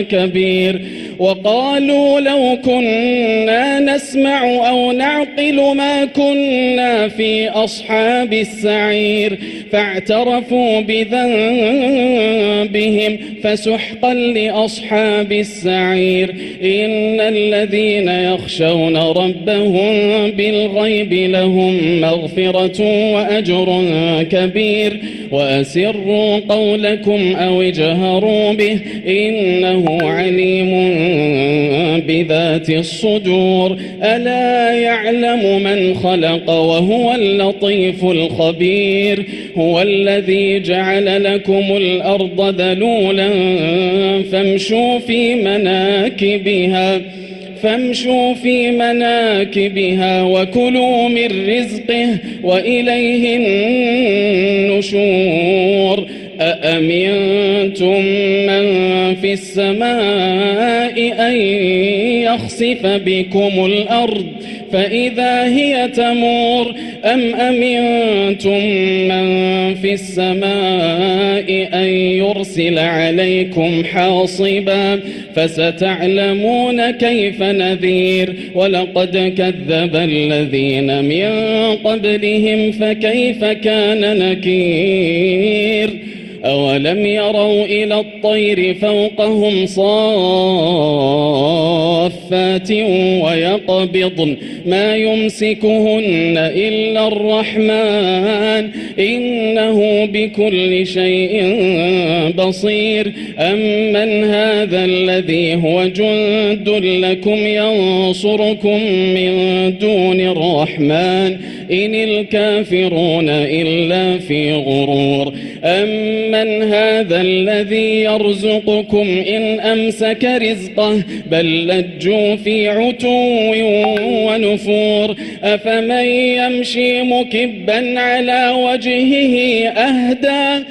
كبير وقالوا لو كنا نسمع أو نعقل ما كنا في أصحاب السعير فاعترفوا بذنبهم فسحقا لأصحاب السعير إن الذين يخشون ربهم بالغيب لهم مغفرة وأجر كبير وأسروا قولكم أو اجهروا به إنه عليم بذات الصدور ألا يعلم من خلق وهو اللطيف الخبير هو الذي جعل لكم الأرض ذلولا فامشوا في مناكبها وكلوا من رزقه وإليه النشور أأمنتم من في السماء أن يخسف بكم الأرض فإذا هي تمور أم أمنتم من في السماء أن يرسل عليكم حاصبا فستعلمون كيف نذير ولقد كذب الذين من قبلهم فكيف كان نكير أولم يروا إلى الطير فوقهم صافات ويقبضن ما يمسكهن إلا الرحمن إنه بكل شيء بصير أمن هذا الذي هو جند لكم ينصركم من دون الرحمن إن الكافرون إلا في غرور أمن هذا الذي يرزقكم إن أمسك رزقه بل لجوا في عتو ونفور أفمن يمشي مكبا على وجهه أهدى